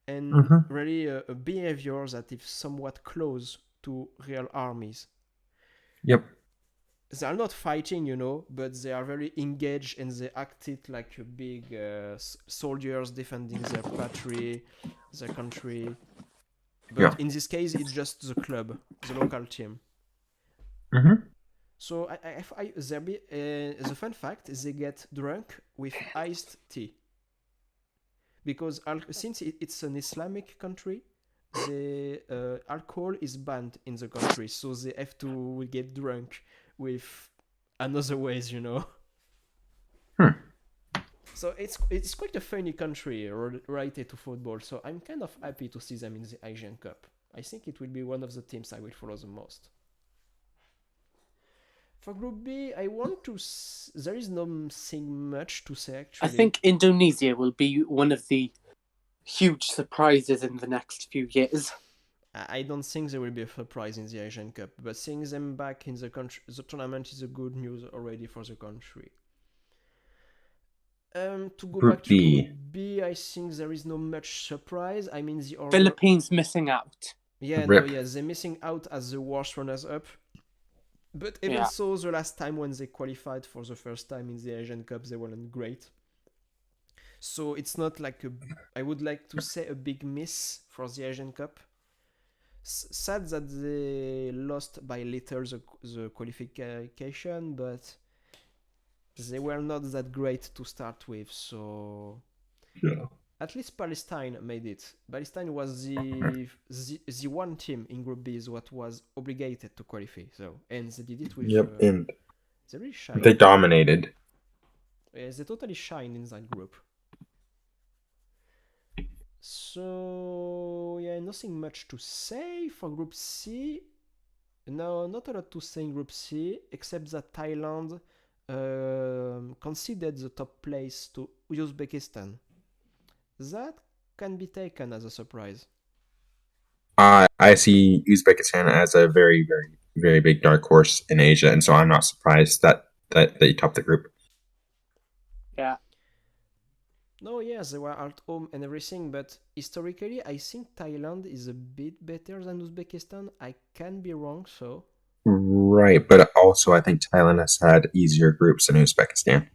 and really a behavior that is somewhat close to real armies. Yep. They are not fighting, you know, but they are very engaged and they acted like big soldiers defending their country, their country. But in this case, it's just the club, the local team. So the fun fact is they get drunk with iced tea. Because since it's an Islamic country, the alcohol is banned in the country, so they have to get drunk with another ways, you know. So it's quite a funny country related to football. So I'm kind of happy to see them in the Asian Cup. I think it will be one of the teams I will follow the most. For Group B, I want to. There is nothing much to say actually. I think Indonesia will be one of the huge surprises in the next few years. I don't think there will be a surprise in the Asian Cup, but seeing them back in the country, the tournament is a good news already for the country. To go Group back to B. Group B, I think there is no much surprise. I mean, the order... Philippines missing out. Yeah, Rip. they're missing out as the worst runners-up. But even so, the last time when they qualified for the first time in the Asian Cup, they weren't great. So it's not like I would like to say a big miss for the Asian Cup. Sad that they lost by little the qualification, but they were not that great to start with. So at least Palestine made it. Palestine was the one team in Group B that was obligated to qualify. So and they did it with. And they really shine. They dominated. Yeah, they totally shine in that group. So yeah, nothing much to say for Group C. No, not a lot to say in Group C, except that Thailand conceded the top place to Uzbekistan. That can be taken as a surprise. I see Uzbekistan as a very, very, very big dark horse in Asia, and so I'm not surprised that they topped the group. Yeah. No, yes, they were at home and everything, but historically, I think Thailand is a bit better than Uzbekistan. I can be wrong, so. Right, but also I think Thailand has had easier groups than Uzbekistan.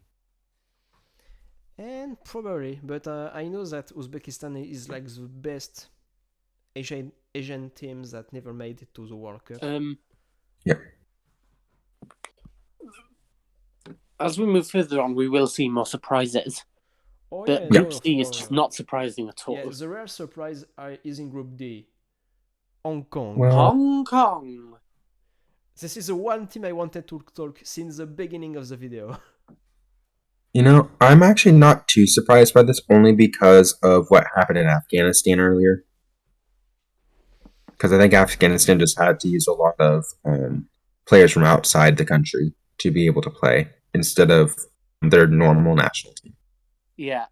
And probably, but I know that Uzbekistan is like the best Asian teams that never made it to the World Cup. Yeah. As we move further on, we will see more surprises. Oh, but yeah, Group C is just not surprising at all. Yeah, the rare surprise is in Group D. Hong Kong. Well, Hong Kong. This is the one team I wanted to talk since the beginning of the video. You know, I'm actually not too surprised by this, only because of what happened in Afghanistan earlier. Because I think Afghanistan just had to use a lot of players from outside the country to be able to play. instead of their normal national team. Yeah.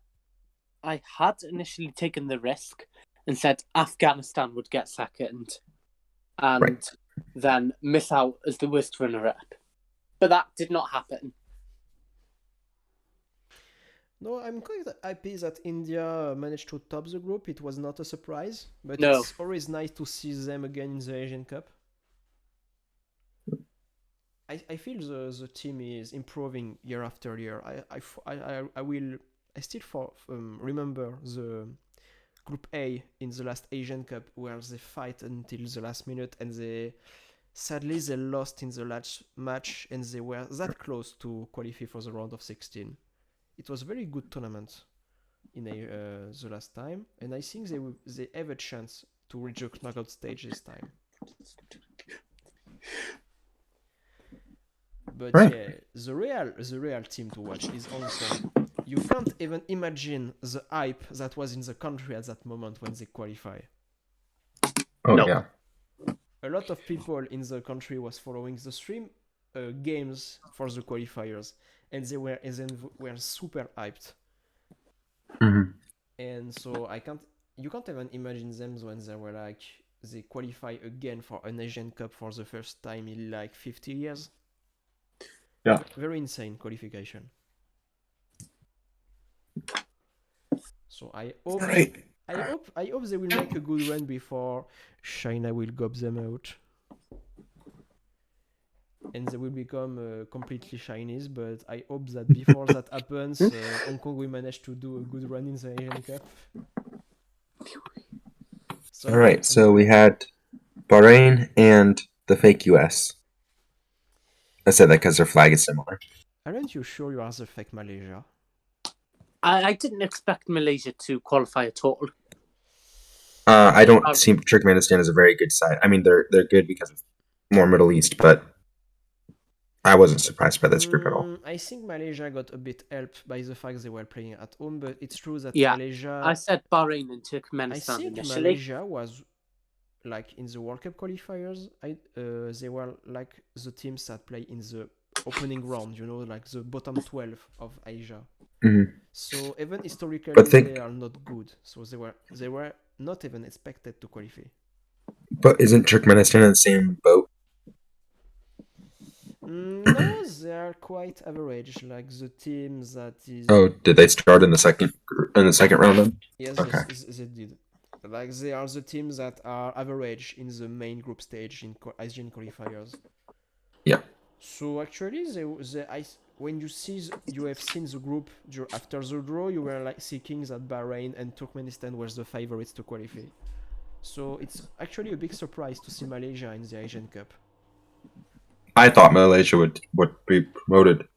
I had initially taken the risk and said Afghanistan would get second and Right. then miss out as the worst runner-up. But that did not happen. No, I'm quite happy that India managed to top the group. It was not a surprise, but No. it's always nice to see them again in the Asian Cup. I feel the team is improving year after year. I still remember the Group A in the last Asian Cup where they fight until the last minute and sadly they lost in the last match and they were that close to qualify for the round of 16. It was a very good tournament in the last time, and I think they have a chance to reach the knockout stage this time. But Right. yeah, the real team to watch is Hong Kong. You can't even imagine the hype that was in the country at that moment when they qualify. Oh, No. yeah. A lot of people in the country was following the stream games for the qualifiers, and they were super hyped. Mhm. And so you can't even imagine them when they qualify again for an Asian Cup for the first time in like 50 years. Yeah. Very insane qualification. So I hope Right. I hope they will make a good run before China will gob them out. And they will become completely Chinese, but I hope that before that happens, Hong Kong will manage to do a good run in the Asian Cup. All right. So we had Bahrain and the fake US. I said that because their flag is similar. Aren't you sure you are the fake Malaysia? I didn't expect Malaysia to qualify at all. I don't see Turkmenistan as a very good side. I mean, they're good because of more Middle East, but I wasn't surprised by this group at all. I think Malaysia got a bit helped by the fact they were playing at home, but it's true that Yeah, Malaysia... I said Bahrain and I Turkmenistan think initially. Malaysia was like in the World Cup qualifiers. They were like the teams that play in the opening round, you know, like the bottom 12 of Asia. Mm-hmm. So even historically, they are not good. So they were not even expected to qualify. But isn't Turkmenistan in the same boat? No, they are quite average. Like the teams that is. Oh, did they start in the second round then? Yes, Okay. they did. Like they are the teams that are average in the main group stage in Asian qualifiers. Yeah. So actually, when you have seen the group after the draw, you were like thinking that Bahrain and Turkmenistan were the favorites to qualify. So it's actually a big surprise to see Malaysia in the Asian Cup. I thought Malaysia would be promoted,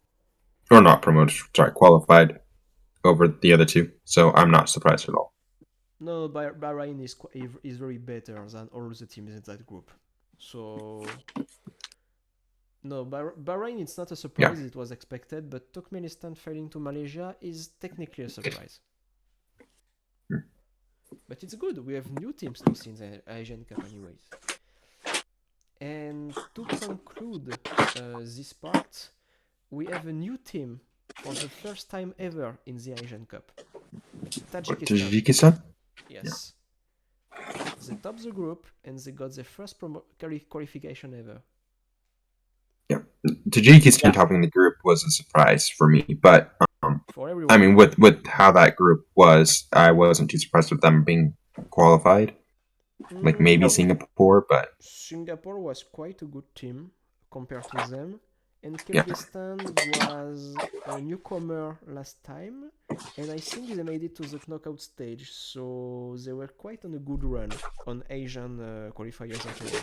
or not promoted, sorry, qualified over the other two. So I'm not surprised at all. No, Bahrain is very better than all the teams in that group. So no, Bahrain, it's not a surprise. Yeah. It was expected, but Turkmenistan failing to Malaysia is technically a surprise. But it's good. We have new teams to see in the Asian Cup anyways. And to conclude this part, we have a new team for the first time ever in the Asian Cup. Tajikistan? Yes. Yeah. They topped the group and they got their first qualification ever. Yeah. Tajikistan topping the group was a surprise for me, but for everyone. I mean, with how that group was, I wasn't too surprised with them being qualified. Like maybe Singapore, but Singapore was quite a good team compared to them. And Kyrgyzstan was a newcomer last time, and I think they made it to the knockout stage, so they were quite on a good run on Asian qualifiers actually.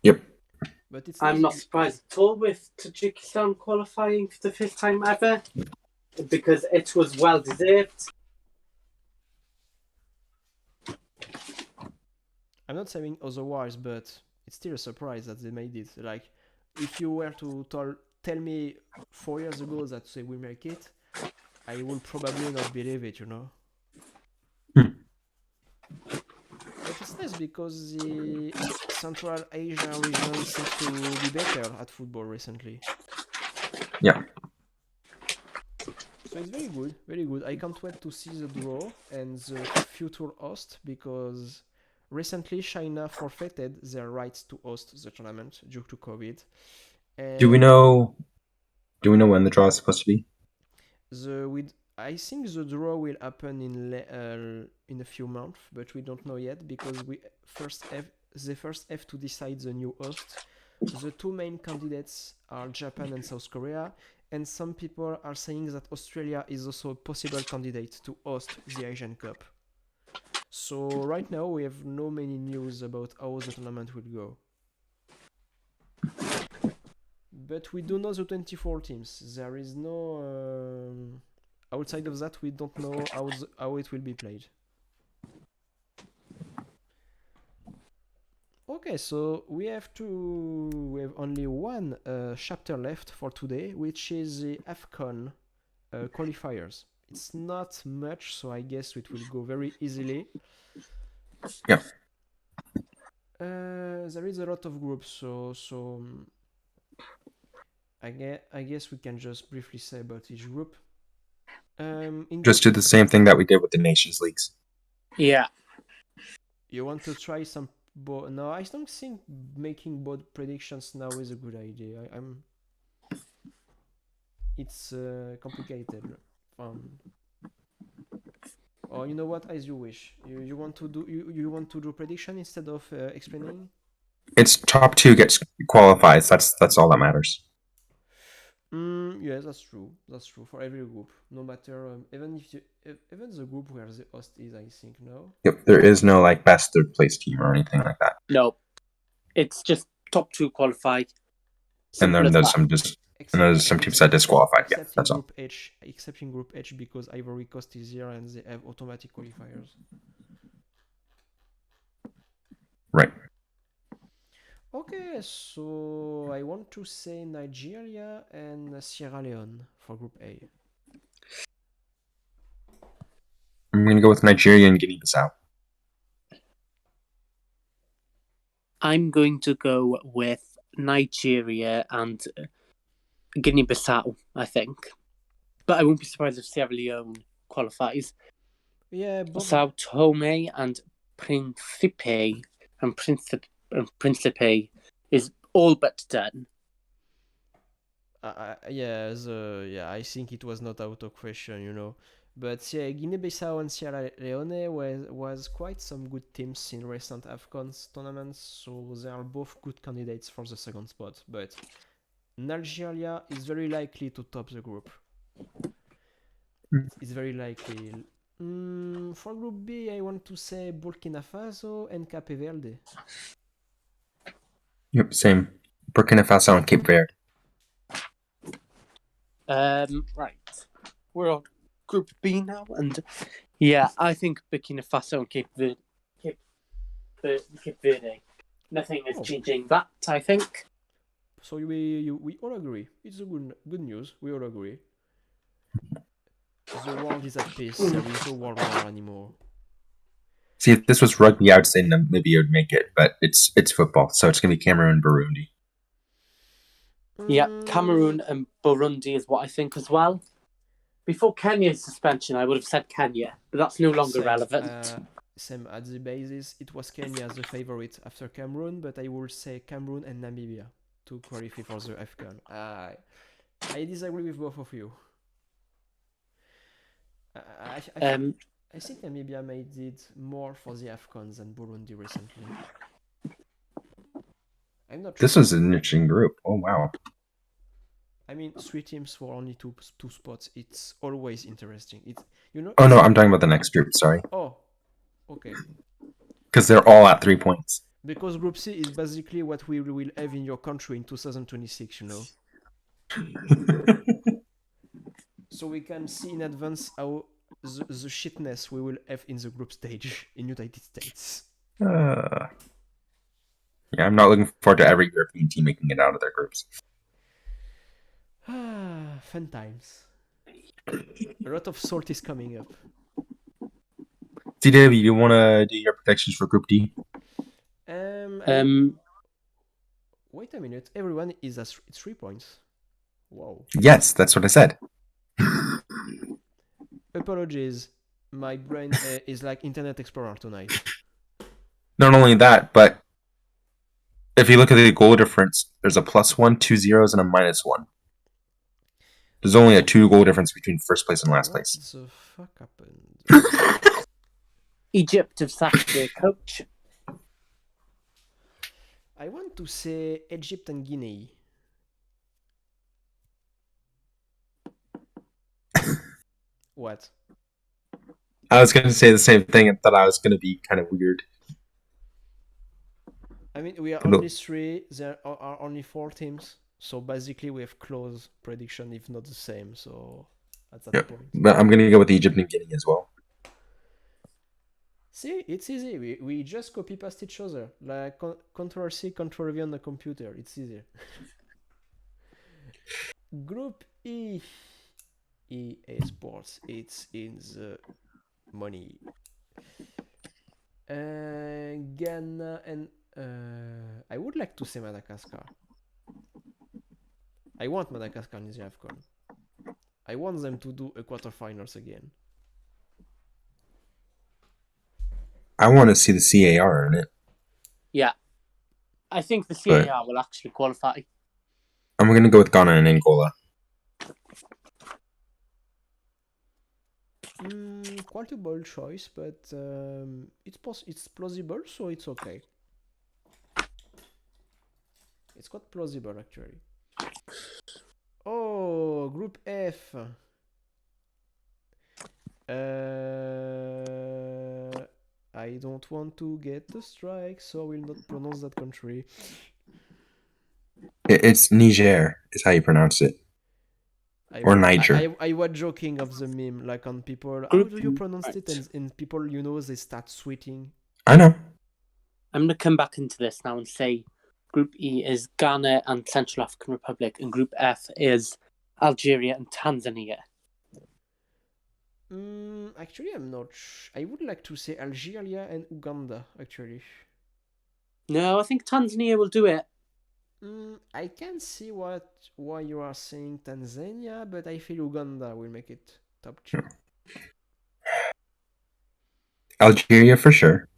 Yep. But I'm not surprised at all with Tajikistan qualifying for the fifth time ever, because it was well deserved. I'm not saying otherwise, but it's still a surprise that they made it. Like, if you were to tell me 4 years ago that they will make it, I would probably not believe it, you know? But it's nice Yes, because the Central Asia region seems to be better at football recently. Yeah. So it's very good, very good. I can't wait to see the draw and the future host because recently China forfeited their rights to host the tournament due to COVID. And Do we know when the draw is supposed to be? I think the draw will happen in a few months, but we don't know yet because they first have to decide the new host. The two main candidates are Japan and South Korea, and some people are saying that Australia is also a possible candidate to host the Asian Cup. So right now we have no many news about how the tournament will go. But we do know the 24 teams. There is no outside of that we don't know how it will be played. Okay, so we have only one chapter left for today, which is the AFCON Qualifiers. It's not much, so I guess it will go very easily. Yeah. There is a lot of groups, so I guess we can just briefly say about each group. Just do the same thing that we did with the Nations Leagues. Yeah. You want to try some? No, I don't think making bold predictions now is a good idea. It's complicated. Or you know what? As you wish. You want to do prediction instead of explaining? It's top two gets qualifies. That's all that matters. Yes, that's true. That's true for every group, no matter even the group where the host is. I think no. Yep. There is no like best third place team or anything like that. No, it's just top two qualify. And then there's some teams that disqualified. Yeah, that's all. Except in Group H because Ivory Coast is here and they have automatic qualifiers. Right. Okay, so I want to say Nigeria and Sierra Leone for Group A. I'm going to go with Nigeria and Guinea-Bissau. I'm going to go with Nigeria and Guinea-Bissau, I think. But I won't be surprised if Sierra Leone qualifies. Yeah, Sao Tome and Principe is all but done. I think it was not out of question, you know. But yeah, Guinea-Bissau and Sierra Leone was quite some good teams in recent AFCON tournaments, so they are both good candidates for the second spot. But Nigeria is very likely to top the group. It's very likely. For Group B, I want to say Burkina Faso and Cape Verde. Yep, same. Burkina Faso and Cape Verde. Right. We're on Group B now, and yeah, I think Burkina Faso and Cape Verde. Nothing is changing that, I think. So we all agree. It's a good news. We all agree. The world is at peace. There is no world war anymore. See, if this was rugby, I would say Namibia would make it, but it's football, so it's going to be Cameroon and Burundi. Yeah, Cameroon and Burundi is what I think as well. Before Kenya's suspension, I would have said Kenya, but that's no longer relevant. Same at the basis. It was Kenya the favorite after Cameroon, but I will say Cameroon and Namibia to qualify for the AFCON. I disagree with both of you. I think Namibia made it more for the AFCON than Burundi recently. I'm not sure. This was an interesting group. Oh, wow. I mean, 3 teams for only two spots. It's always interesting. Oh, no, I'm talking about the next group. Sorry. Oh, okay. Because they're all at 3 points. Because Group C is basically what we will have in your country in 2026, you know. So we can see in advance how the shitness we will have in the group stage in United States. Yeah, I'm not looking forward to every European team making it out of their groups. Fun times. A lot of salt is coming up. CW, you want to do your predictions for Group D? Wait a minute. Everyone is at 3 points. Wow. Yes, that's what I said. Apologies. My brain is like Internet Explorer tonight. Not only that, but if you look at the goal difference, there's a +1, 2 zeros, and a -1. There's only a 2-goal difference between first place and last place. What the fuck happened? Egypt have sacked their coach. I want to say Egypt and Guinea. What? I was going to say the same thing and thought I was going to be kind of weird. I mean, we are only 3. There are only 4 teams. So basically, we have close prediction, if not the same. So at that point. But I'm going to go with Egypt and Guinea as well. See, it's easy. We just copy past each other. Like Ctrl-C, Ctrl-V on the computer. It's easier. Group E. EA Sports. It's in the money. Ghana and... I would like to say Madagascar. I want Madagascar in the AFCON. I want them to do a quarterfinals again. I want to see the CAR in it. Yeah. I think the CAR will actually qualify. I'm going to go with Ghana and Angola. Quite a bold choice, but it's plausible, so it's okay. It's quite plausible, actually. Oh, Group F. I don't want to get a strike, so I will not pronounce that country. It's Niger, is how you pronounce it. Or Niger. I was joking of the meme, like on people. How do you pronounce it? And people, they start sweating. I know. I'm going to come back into this now and say Group E is Ghana and Central African Republic, and Group F is Algeria and Tanzania. Actually, I'm not. I would like to say Algeria and Uganda, actually. No, I think Tanzania will do it. I can see why you are saying Tanzania, but I feel Uganda will make it top 2. Algeria for sure.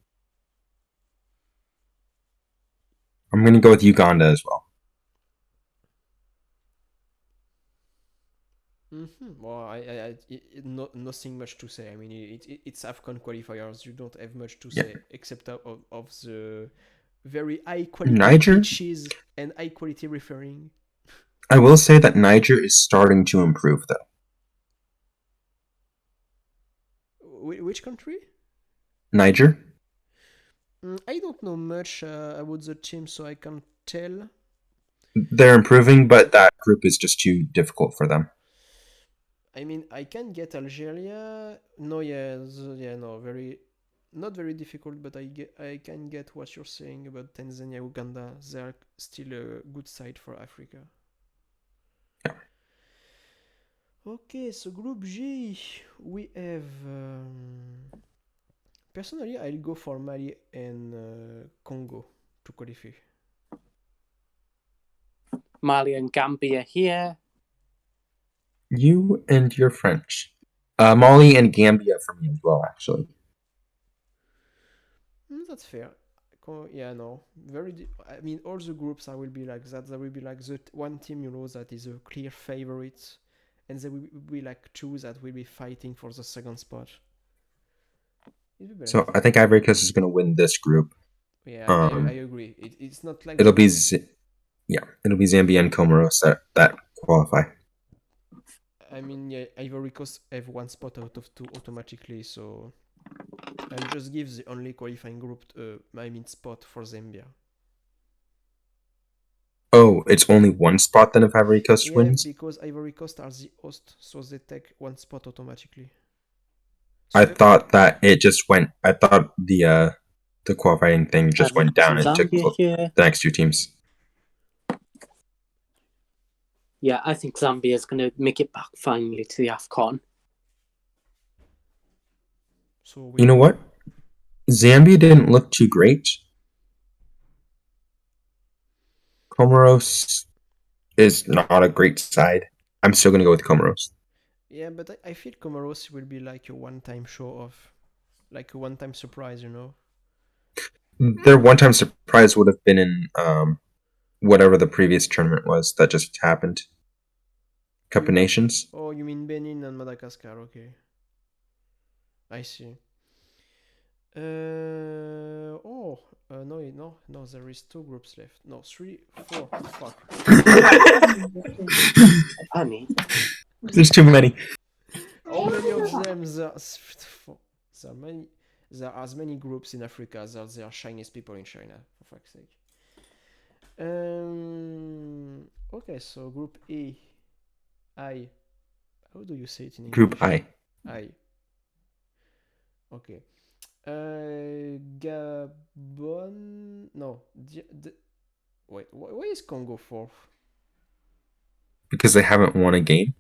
I'm going to go with Uganda as well. Well, nothing much to say. I mean, it's AFCON qualifiers. You don't have much to say except of the very high quality pitches and high quality refereeing. I will say that Niger is starting to improve, though. Which country? Niger. I don't know much about the team, so I can't tell. They're improving, but that group is just too difficult for them. I mean, I can get Algeria. No, not very difficult, but I can get what you're saying about Tanzania, Uganda. They're still a good side for Africa. Yeah. Okay, so Group G, we have... personally, I'll go for Mali and Congo to qualify. Mali and Gambia here. You and your French. Mali and Gambia for me as well, actually. That's fair. Yeah, no. I mean, all the groups will be like that. There will be like the one team, that is a clear favorite. And there will be like 2 that will be fighting for the second spot. So I think Ivory Coast is going to win this group. Yeah, I agree. It's not like... It'll be Zambia and Comoros that qualify. I mean, yeah, Ivory Coast have 1 spot out of 2 automatically, so I'll just give the only qualifying group, spot for Zambia. Oh, it's only 1 spot then if Ivory Coast wins? Yeah, because Ivory Coast are the host, so they take 1 spot automatically. So I thought that it just went... I thought the qualifying thing just went down and took the next 2 teams. Yeah, I think Zambia is going to make it back finally to the AFCON. So you know what? Zambia didn't look too great. Comoros is not a great side. I'm still going to go with Comoros. Yeah, but I feel Comoros will be like a one-time show off, like a one-time surprise, you know. Their one-time surprise would have been in whatever the previous tournament was that just happened. Cup of Nations. Oh, you mean Benin and Madagascar? Okay, I see. No, there is 2 groups left. No, 3, 4. Fuck. Honey. There's too many. How many of them? There are many. There are as many groups in Africa as there are Chinese people in China. For fuck's sake. Okay, so Group E. I. How do you say it in English? Group I. I. Okay. Gabon. No. Wait. Why is Congo fourth? Because they haven't won a game.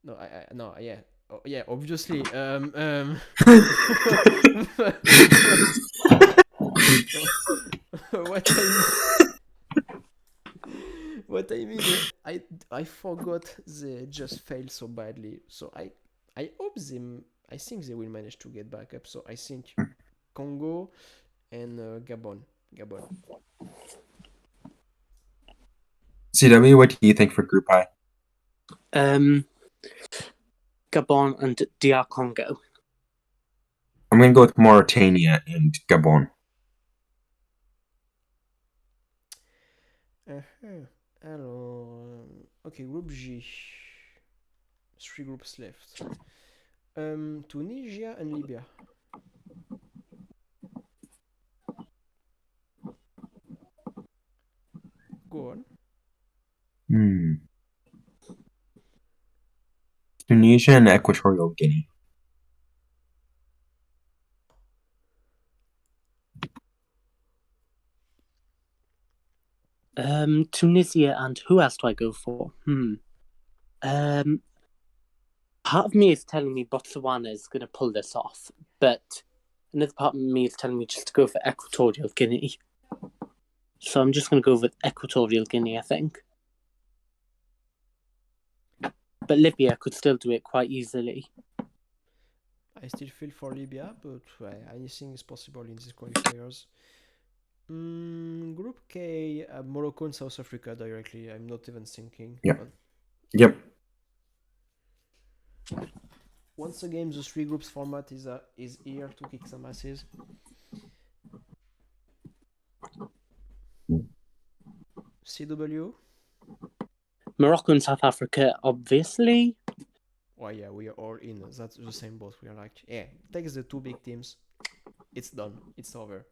No. No. Yeah. Oh, yeah. Obviously. What I mean, I forgot they just failed so badly. So I hope them. I think they will manage to get back up. So I think Congo and Gabon. CW, what do you think for Group I? Gabon and DR Congo. I'm going to go with Mauritania and Gabon. Alors, okay, Group G. 3 groups left. Tunisia and Libya. Go on. Tunisia and Equatorial Guinea. Tunisia and who else do I go for? Part of me is telling me Botswana is going to pull this off, but another part of me is telling me just to go for Equatorial Guinea. So I'm just going to go with Equatorial Guinea, I think. But Libya could still do it quite easily. I still feel for Libya, but anything is possible in these qualifiers. Group K, Morocco and South Africa directly. I'm not even thinking. Yep. Once again, the 3 groups format is here to kick some asses. CW? Morocco and South Africa, obviously. Oh yeah, we are all in. That's the same boat. We are like, yeah, takes the 2 big teams. It's done. It's over.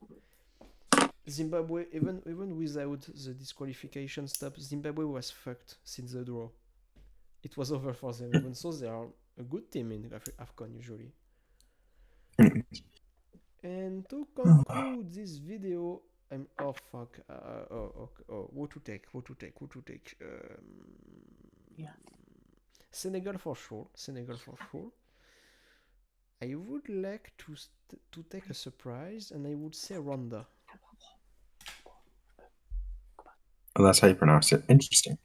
Zimbabwe, even without the disqualification stuff, Zimbabwe was fucked since the draw. It was over for them. Even so, they are a good team in AFCON usually. And to conclude this video, what to take? Yeah. Senegal for sure. I would like to take a surprise, and I would say Rwanda. Oh, that's how you pronounce it. Interesting.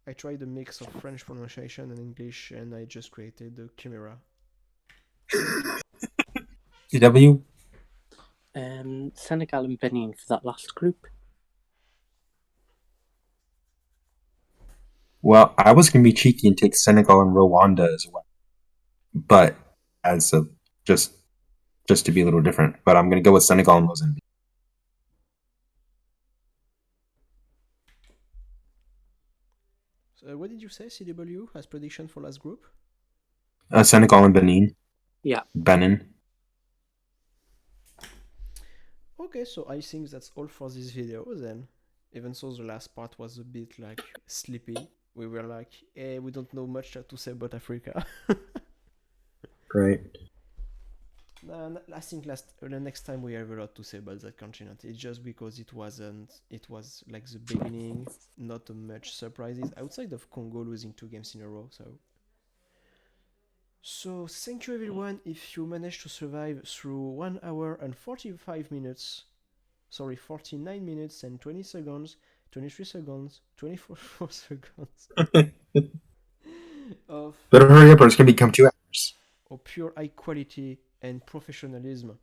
I tried a mix of French pronunciation and English, and I just created the chimera. CW? Senegal and Benin for that last group. Well, I was going to be cheeky and take Senegal and Rwanda as well. But as a just to be a little different. But I'm going to go with Senegal and Mozambique. So what did you say, CW, as prediction for last group? Senegal and Benin. Yeah. Benin. Okay, so I think that's all for this video then. Even so, the last part was a bit like sleepy. We were like, we don't know much to say about Africa. Great. I think the next time we have a lot to say about that continent. It's just because it was like the beginning, not much surprises outside of Congo losing 2 games in a row. So thank you everyone if you managed to survive through 1 hour and 45 minutes Sorry, 49 minutes and 20 seconds, 23 seconds, 24 seconds of Better hurry up or it's going to become 2 hours. pure high quality and professionalism.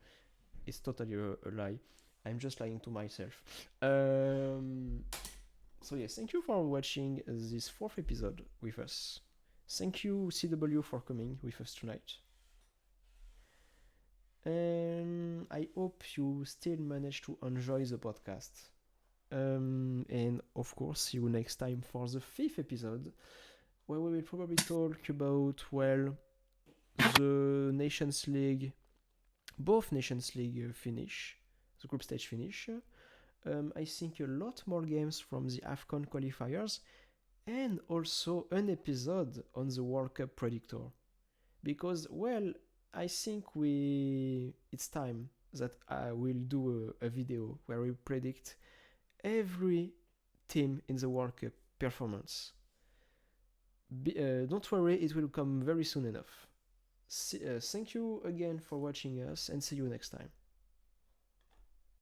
It's totally a lie. I'm just lying to myself. So yes, thank you for watching this 4th episode with us. Thank you, CW, for coming with us tonight. And I hope you still manage to enjoy the podcast. And of course, see you next time for the 5th episode, where we will probably talk about, well, the Nations League, both Nations League finish, the group stage finish. I think a lot more games from the AFCON Qualifiers, and also an episode on the World Cup predictor. Because, well, I think it's time that I will do a video where we predict every team in the World Cup performance. Don't worry, it will come very soon enough. Thank you again for watching us, and see you next time.